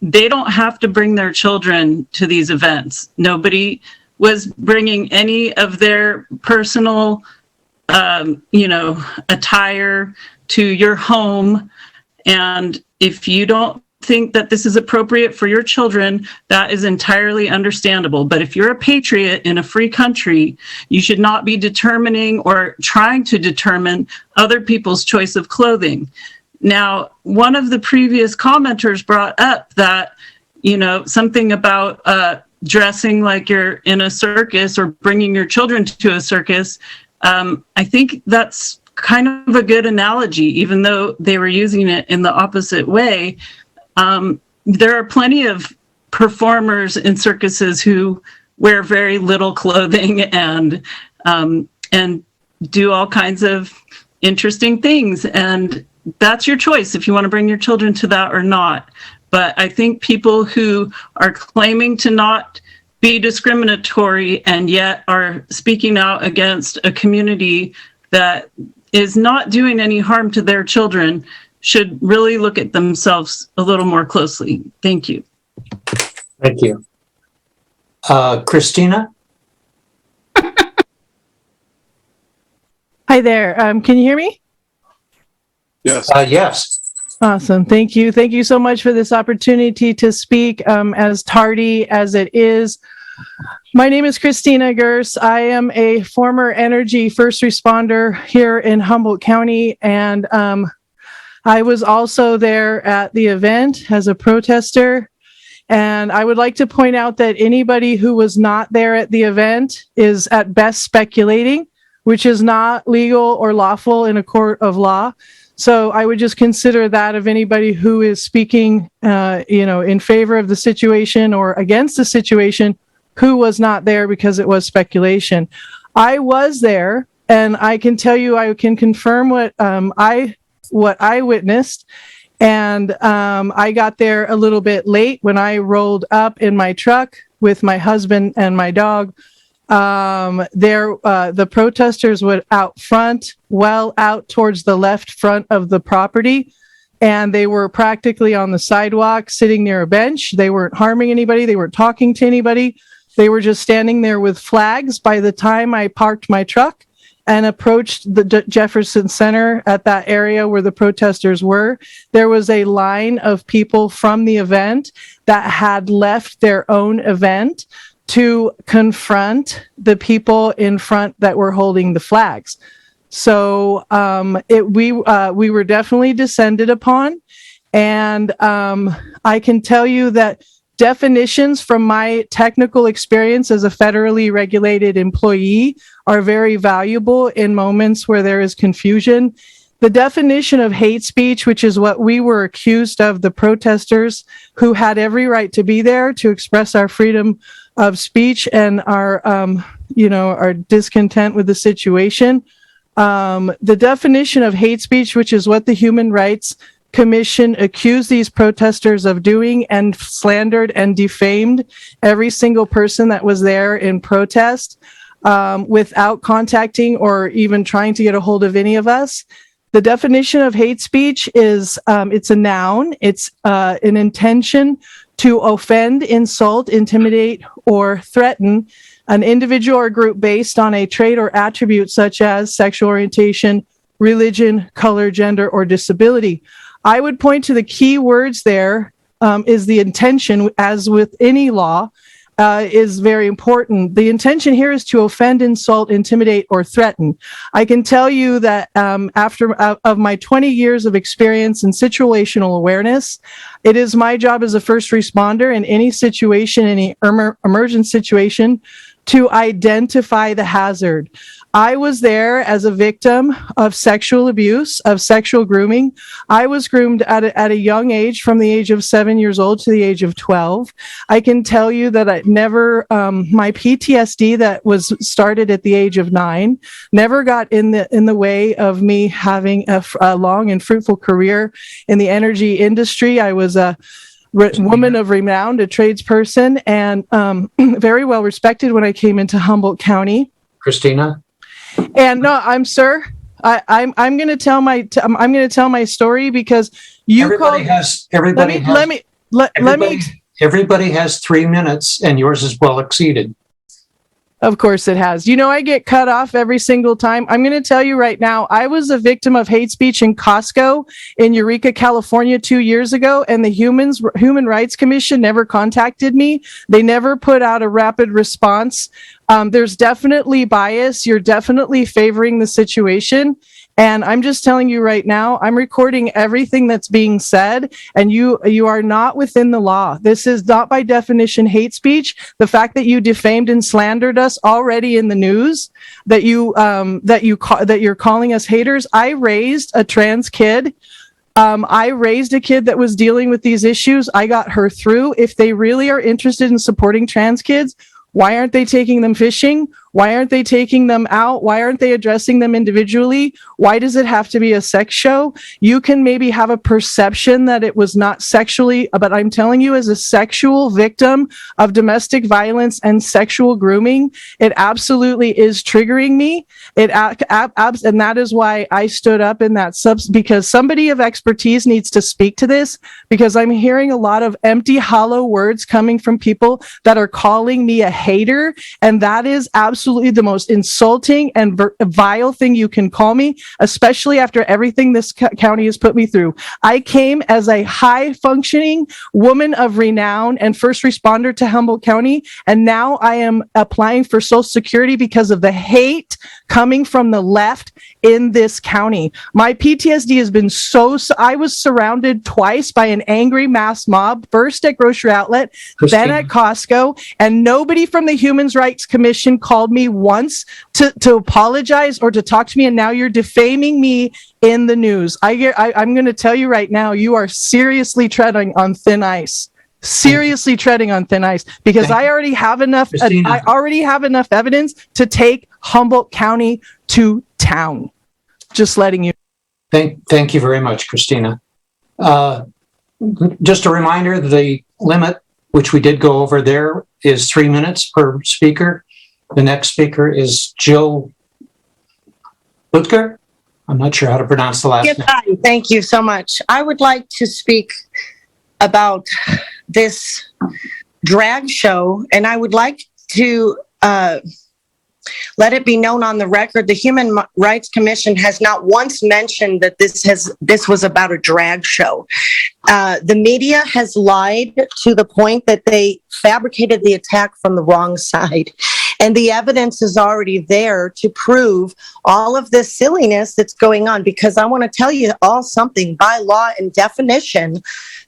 they don't have to bring their children to these events. Nobody was bringing any of their personal, attire to your home. And if you don't think that this is appropriate for your children, that is entirely understandable. But if you're a patriot in a free country, you should not be determining or trying to determine other people's choice of clothing. Now, one of the previous commenters brought up that, something about dressing like you're in a circus or bringing your children to a circus. I think that's kind of a good analogy, even though they were using it in the opposite way. There are plenty of performers in circuses who wear very little clothing and do all kinds of interesting things. And that's your choice if you want to bring your children to that or not. But I think people who are claiming to not be discriminatory and yet are speaking out against a community that is not doing any harm to their children should really look at themselves a little more closely. Thank you. Thank you. Christina? Hi there. Can you hear me? Yes. Yes. Awesome. Thank you. Thank you so much for this opportunity to speak, as tardy as it is. My name is Christina Gers. I am a former energy first responder here in Humboldt County, and I was also there at the event as a protester. And I would like to point out that anybody who was not there at the event is at best speculating, which is not legal or lawful in a court of law. So I would just consider that of anybody who is speaking, in favor of the situation or against the situation, who was not there because it was speculation. I was there, and I can tell you, I can confirm what I witnessed. And I got there a little bit late when I rolled up in my truck with my husband and my dog. The protesters were out front, well out towards the left front of the property, and they were practically on the sidewalk sitting near a bench. They weren't harming anybody. They weren't talking to anybody. They were just standing there with flags. By the time I parked my truck and approached the Jefferson Center at that area where the protesters were, there was a line of people from the event that had left their own event to confront the people in front that were holding the flags. So we were definitely descended upon. And I can tell you that definitions from my technical experience as a federally regulated employee are very valuable in moments where there is confusion. The definition of hate speech, which is what we were accused of, the protesters who had every right to be there to express our freedom of speech and our discontent with the situation. The definition of hate speech, which is what the Human Rights Commission accused these protesters of doing and slandered and defamed every single person that was there in protest without contacting or even trying to get a hold of any of us. The definition of hate speech is it's a noun. It's an intention to offend, insult, intimidate, or threaten an individual or group based on a trait or attribute such as sexual orientation, religion, color, gender, or disability. I would point to the key words there is the intention, as with any law, is very important. The intention here is to offend, insult, intimidate, or threaten. I can tell you that after of my 20 years of experience in situational awareness, it is my job as a first responder in any situation, any emergent situation, to identify the hazard. I was there as a victim of sexual abuse, of sexual grooming. I was groomed at a young age, from the age of 7 years old to the age of 12. I can tell you that I never, my PTSD that was started at the age of 9, never got in the way of me having a long and fruitful career in the energy industry. I was a woman of renown, a tradesperson, and very well respected when I came into Humboldt County. Christina? And no, I'm going to tell my story because Everybody has 3 minutes, and yours is well exceeded. Of course it has. You know, I get cut off every single time. I'm going to tell you right now, I was a victim of hate speech in Costco in Eureka, California 2 years ago, and the Human Rights Commission never contacted me. They never put out a rapid response. There's definitely bias. You're definitely favoring the situation. And I'm just telling you right now, I'm recording everything that's being said, and you are not within the law. This is not by definition hate speech. The fact that you defamed and slandered us already in the news, that you're calling us haters. I raised a trans kid. I raised a kid that was dealing with these issues. I got her through. If they really are interested in supporting trans kids, why aren't they taking them fishing? Why aren't they taking them out? Why aren't they addressing them individually? Why does it have to be a sex show? You can maybe have a perception that it was not sexually, but I'm telling you, as a sexual victim of domestic violence and sexual grooming, it absolutely is triggering me. And that is why I stood up in that because somebody of expertise needs to speak to this, because I'm hearing a lot of empty, hollow words coming from people that are calling me a hater, and that is absolutely the most insulting and vile thing you can call me, especially after everything this county has put me through. I came as a high-functioning woman of renown and first responder to Humboldt County, and now I am applying for Social Security because of the hate coming from the left in this county. My PTSD has been I was surrounded twice by an angry mass mob, first at Grocery Outlet, then at Costco, and nobody from the Human Rights Commission called me once to apologize or to talk to me, and now you're defaming me in the news. I'm going to tell you right now, you are seriously treading on thin ice. Seriously treading on thin ice, because I already have enough. I already have enough evidence to take Humboldt County to town. Just letting you. Thank you very much, Christina. Just a reminder, the limit, which we did go over there, is 3 minutes per speaker. The next speaker is Jill Lutger. I'm not sure how to pronounce the last name. Hi, thank you so much. I would like to speak about this drag show, and I would like to let it be known on the record, the Human Rights Commission has not once mentioned that this was about a drag show. The media has lied to the point that they fabricated the attack from the wrong side. And the evidence is already there to prove all of this silliness that's going on. Because I want to tell you all something, by law and definition,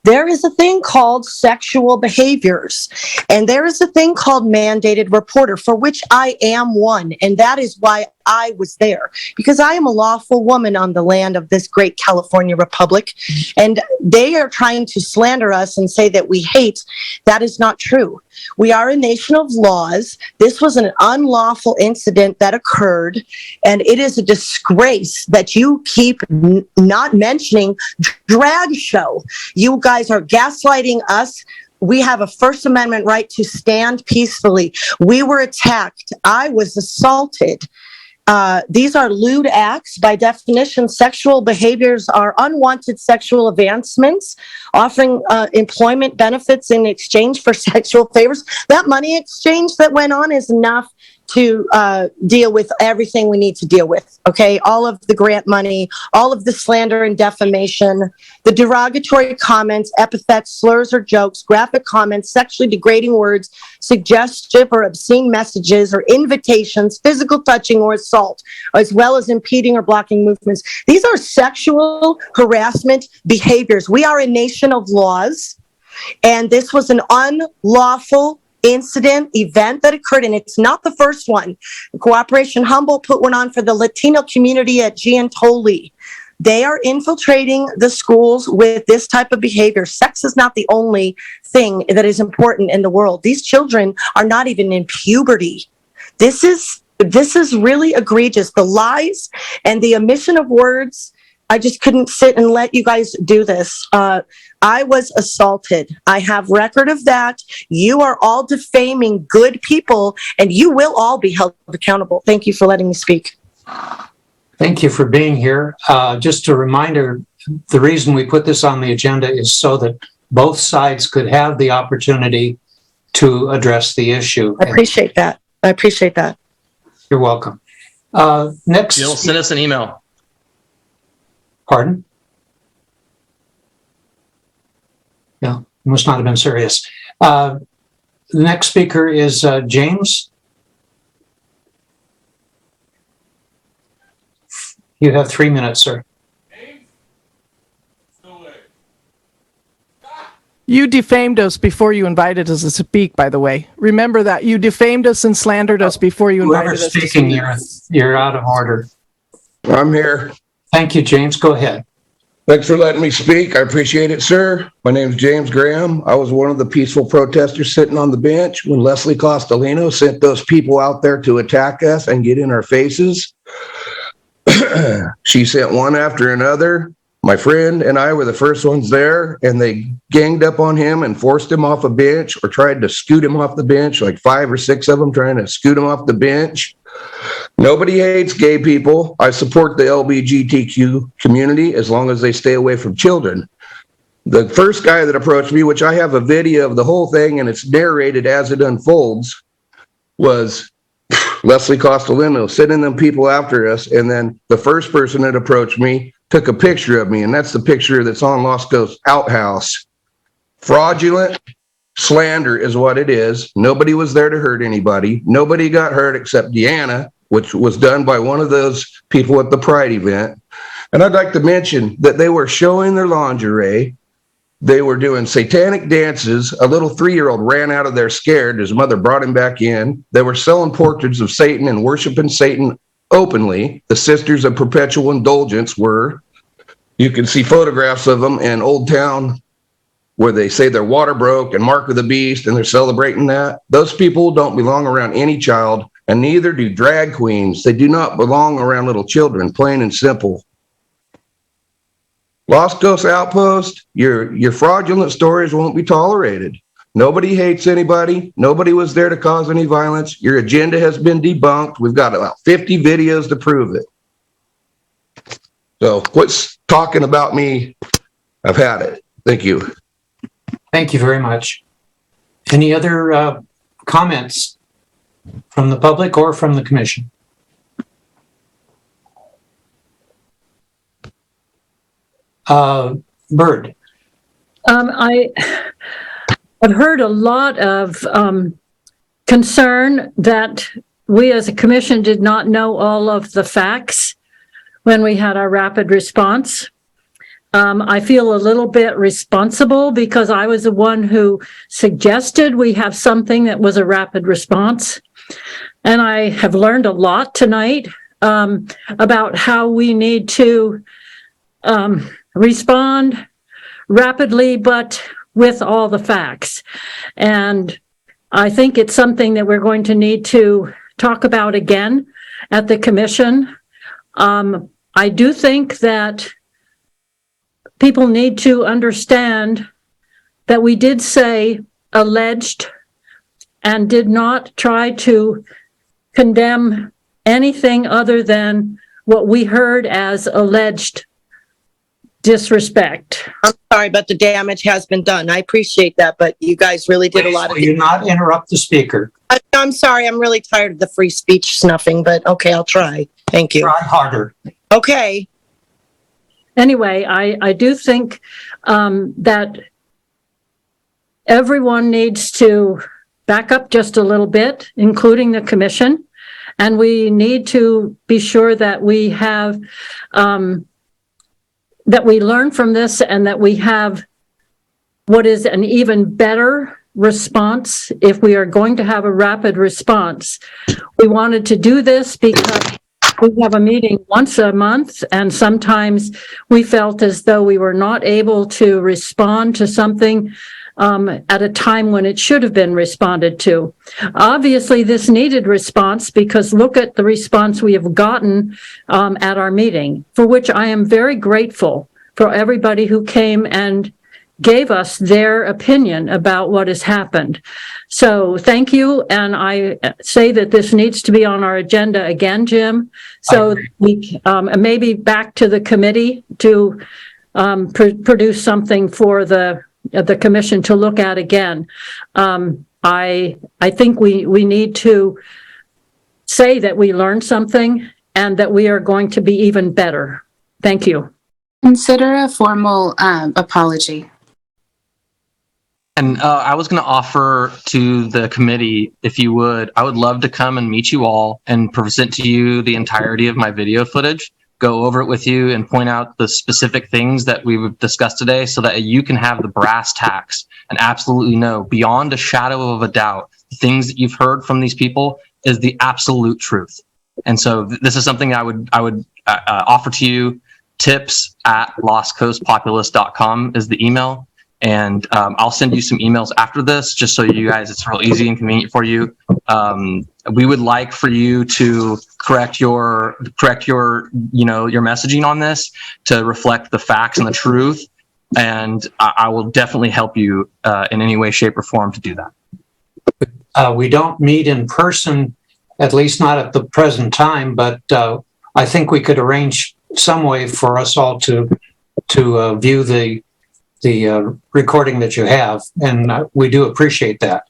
there is a thing called sexual behaviors. And there is a thing called mandated reporter, for which I am one. And that is why I was there, because I am a lawful woman on the land of this great California Republic. And they are trying to slander us and say that we hate. That is not true. We are a nation of laws. This was an unlawful incident that occurred, and it is a disgrace that you keep not mentioning drag show. You guys are gaslighting us. We have a First Amendment right to stand peacefully. We were attacked. I was assaulted. These are lewd acts. By definition, sexual behaviors are unwanted sexual advancements, offering employment benefits in exchange for sexual favors. That money exchange that went on is enough to deal with everything we need to deal with, okay? All of the grant money, all of the slander and defamation, the derogatory comments, epithets, slurs or jokes, graphic comments, sexually degrading words, suggestive or obscene messages or invitations, physical touching or assault, as well as impeding or blocking movements. These are sexual harassment behaviors. We are a nation of laws, and this was an unlawful event that occurred, and it's not the first one. Cooperation Humboldt put one on for the Latino community at Giantoli. They are infiltrating the schools with this type of behavior. Sex is not the only thing that is important in the world. These children are not even in puberty. This is really egregious. The lies and the omission of words, I just couldn't sit and let you guys do this. I was assaulted. I have record of that. You are all defaming good people, and you will all be held accountable. Thank you for letting me speak. Thank you for being here. Just a reminder, the reason we put this on the agenda is so that both sides could have the opportunity to address the issue. I appreciate that. You're welcome. Next. You'll send us an email. Pardon? No, must not have been serious. The next speaker is James. You have 3 minutes, sir. You defamed us before you invited us to speak, by the way. Remember that. You defamed us and slandered us before you invited us to speak. Whoever's speaking, you're out of order. I'm here. Thank you, James. Go ahead. Thanks for letting me speak. I appreciate it, sir. My name's James Graham. I was one of the peaceful protesters sitting on the bench when Leslie Costalino sent those people out there to attack us and get in our faces. She sent one after another. My friend and I were the first ones there, and they ganged up on him and forced him off a bench, or tried to scoot him off the bench, like 5 or 6 of them trying to scoot him off the bench. Nobody hates gay people. I support the LGBTQ community as long as they stay away from children. The first guy that approached me, which I have a video of the whole thing and it's narrated as it unfolds, was Leslie Costalino sending them people after us. And then the first person that approached me took a picture of me, and that's the picture that's on Losco's outhouse. Fraudulent slander is what it is. Nobody was there to hurt anybody. Nobody got hurt except Deanna, which was done by one of those people at the Pride event. And I'd like to mention that they were showing their lingerie. They were doing satanic dances. A little 3-year-old ran out of there scared. His mother brought him back in. They were selling portraits of Satan and worshiping Satan openly. The Sisters of Perpetual Indulgence were. You can see photographs of them in Old Town where they say their water broke and Mark of the Beast, and they're celebrating that. Those people don't belong around any child, and neither do drag queens. They do not belong around little children, plain and simple. Los Dos Outpost, your fraudulent stories won't be tolerated. Nobody hates anybody. Nobody was there to cause any violence. Your agenda has been debunked. We've got about 50 videos to prove it. So quit talking about me. I've had it. Thank you. Thank you very much. Any other comments from the public or from the commission? Bird. I've heard a lot of concern that we as a commission did not know all of the facts when we had our rapid response. I feel a little bit responsible because I was the one who suggested we have something that was a rapid response. And I have learned a lot tonight about how we need to respond rapidly, but with all the facts. And I think it's something that we're going to need to talk about again at the commission. I do think that people need to understand that we did say alleged and did not try to condemn anything other than what we heard as alleged disrespect. I'm sorry, but the damage has been done. I appreciate that, but you guys really did a lot of. Will you not interrupt the speaker? I'm sorry, I'm really tired of the free speech snuffing, but okay, I'll try. Thank you. Try harder. Okay. Anyway, I do think that everyone needs to back up just a little bit, including the commission. And we need to be sure that we have, that we learn from this and that we have what is an even better response if we are going to have a rapid response. We wanted to do this because we have a meeting once a month, and sometimes we felt as though we were not able to respond to something at a time when it should have been responded to. Obviously, this needed response because look at the response we have gotten at our meeting, for which I am very grateful for everybody who came and gave us their opinion about what has happened. So thank you, and I say that this needs to be on our agenda again, Jim, so we maybe back to the committee to produce something for the commission to look at again. I think we need to say that we learned something and that we are going to be even better. Thank you. Consider a formal apology. And I was going to offer to the committee, if you would, I would love to come and meet you all and present to you the entirety of my video footage, go over it with you and point out the specific things that we've discussed today so that you can have the brass tacks and absolutely know beyond a shadow of a doubt, the things that you've heard from these people is the absolute truth. And so this is something I would offer to you. tips@lostcoastpopulist.com is the email. And I'll send you some emails after this, just so you guys, it's real easy and convenient for you. We would like for you to correct your your messaging on this to reflect the facts and the truth. And I will definitely help you in any way, shape, or form to do that. We don't meet in person, at least not at the present time, but I think we could arrange some way for us all to view the recording that you have, and we do appreciate that.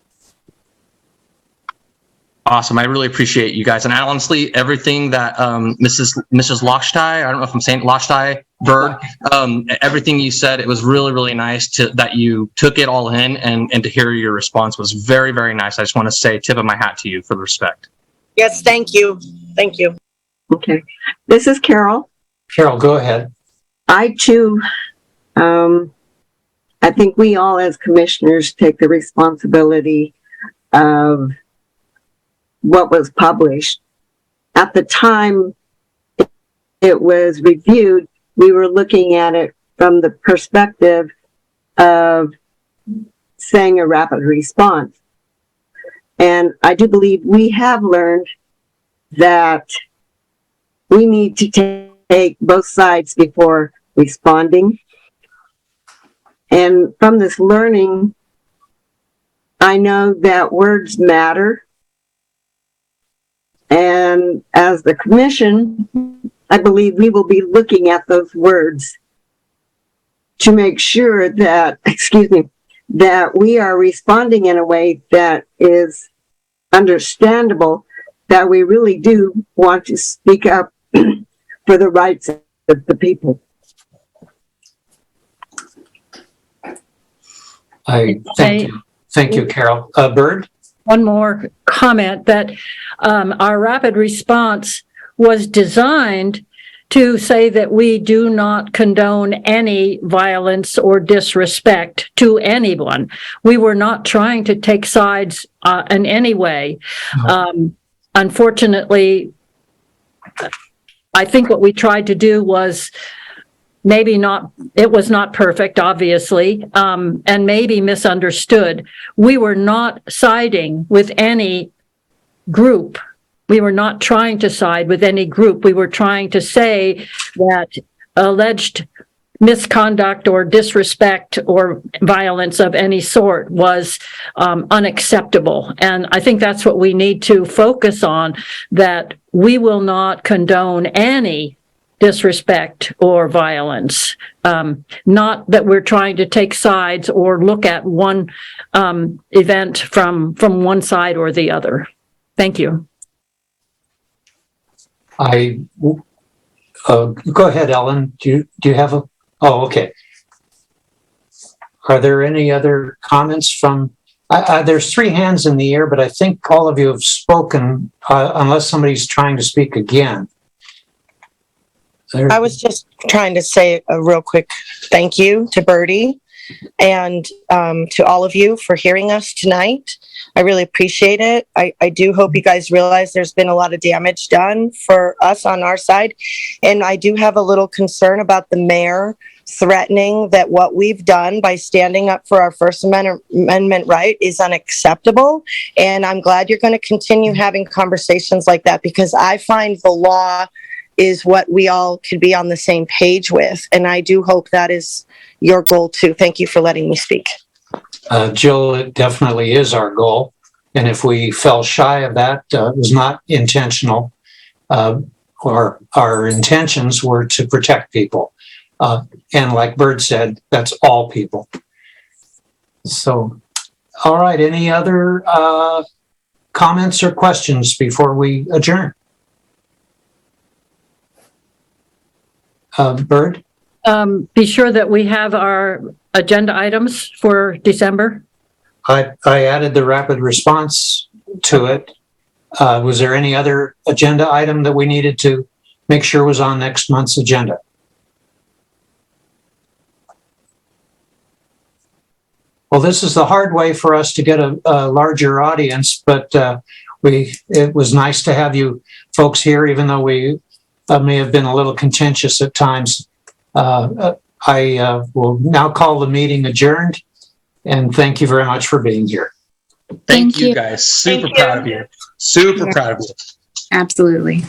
Awesome. I really appreciate you guys. And honestly, everything that Mrs. Lochtai, I don't know if I'm saying Lochtai, Bird, everything you said, it was really, really nice that you took it all in, and to hear your response was very, very nice. I just want to say tip of my hat to you for the respect. Yes, thank you. Thank you. Okay. This is Carol. Carol, go ahead. I too, I think we all as commissioners take the responsibility of what was published. At the time it was reviewed, we were looking at it from the perspective of saying a rapid response. And I do believe we have learned that we need to take both sides before responding. And from this learning, I know that words matter. And as the commission, I believe we will be looking at those words to make sure that, that we are responding in a way that is understandable, that we really do want to speak up for the rights of the people. Thank you, Carol. Bird? One more comment that our rapid response was designed to say that we do not condone any violence or disrespect to anyone. We were not trying to take sides in any way. Unfortunately, I think what we tried to do was it was not perfect, obviously, and maybe misunderstood. We were not siding with any group. We were not trying to side with any group. We were trying to say that alleged misconduct or disrespect or violence of any sort was unacceptable. And I think that's what we need to focus on, that we will not condone any disrespect or violence. Not that we're trying to take sides or look at one event from one side or the other. Thank you. Go ahead, Ellen. Do you have a? Oh, okay. Are there any other comments from? There's 3 hands in the air, but I think all of you have spoken, unless somebody's trying to speak again. I was just trying to say a real quick thank you to Birdie and to all of you for hearing us tonight. I really appreciate it. I do hope you guys realize there's been a lot of damage done for us on our side. And I do have a little concern about the mayor threatening that what we've done by standing up for our First Amendment right is unacceptable. And I'm glad you're going to continue having conversations like that, because I find the law is what we all could be on the same page with. And I do hope that is your goal too. Thank you for letting me speak. Jill, it definitely is our goal. And if we fell shy of that, it was not intentional. Our intentions were to protect people. And like Bird said, that's all people. So, all right, any other comments or questions before we adjourn? Bird? Be sure that we have our agenda items for December. I added the rapid response to it. Was there any other agenda item that we needed to make sure was on next month's agenda? Well, this is the hard way for us to get a larger audience, but it was nice to have you folks here, even though we may have been a little contentious at times. I will now call the meeting adjourned, and thank you very much for being here. Thank you guys. Super proud of you. Super proud of you. Absolutely.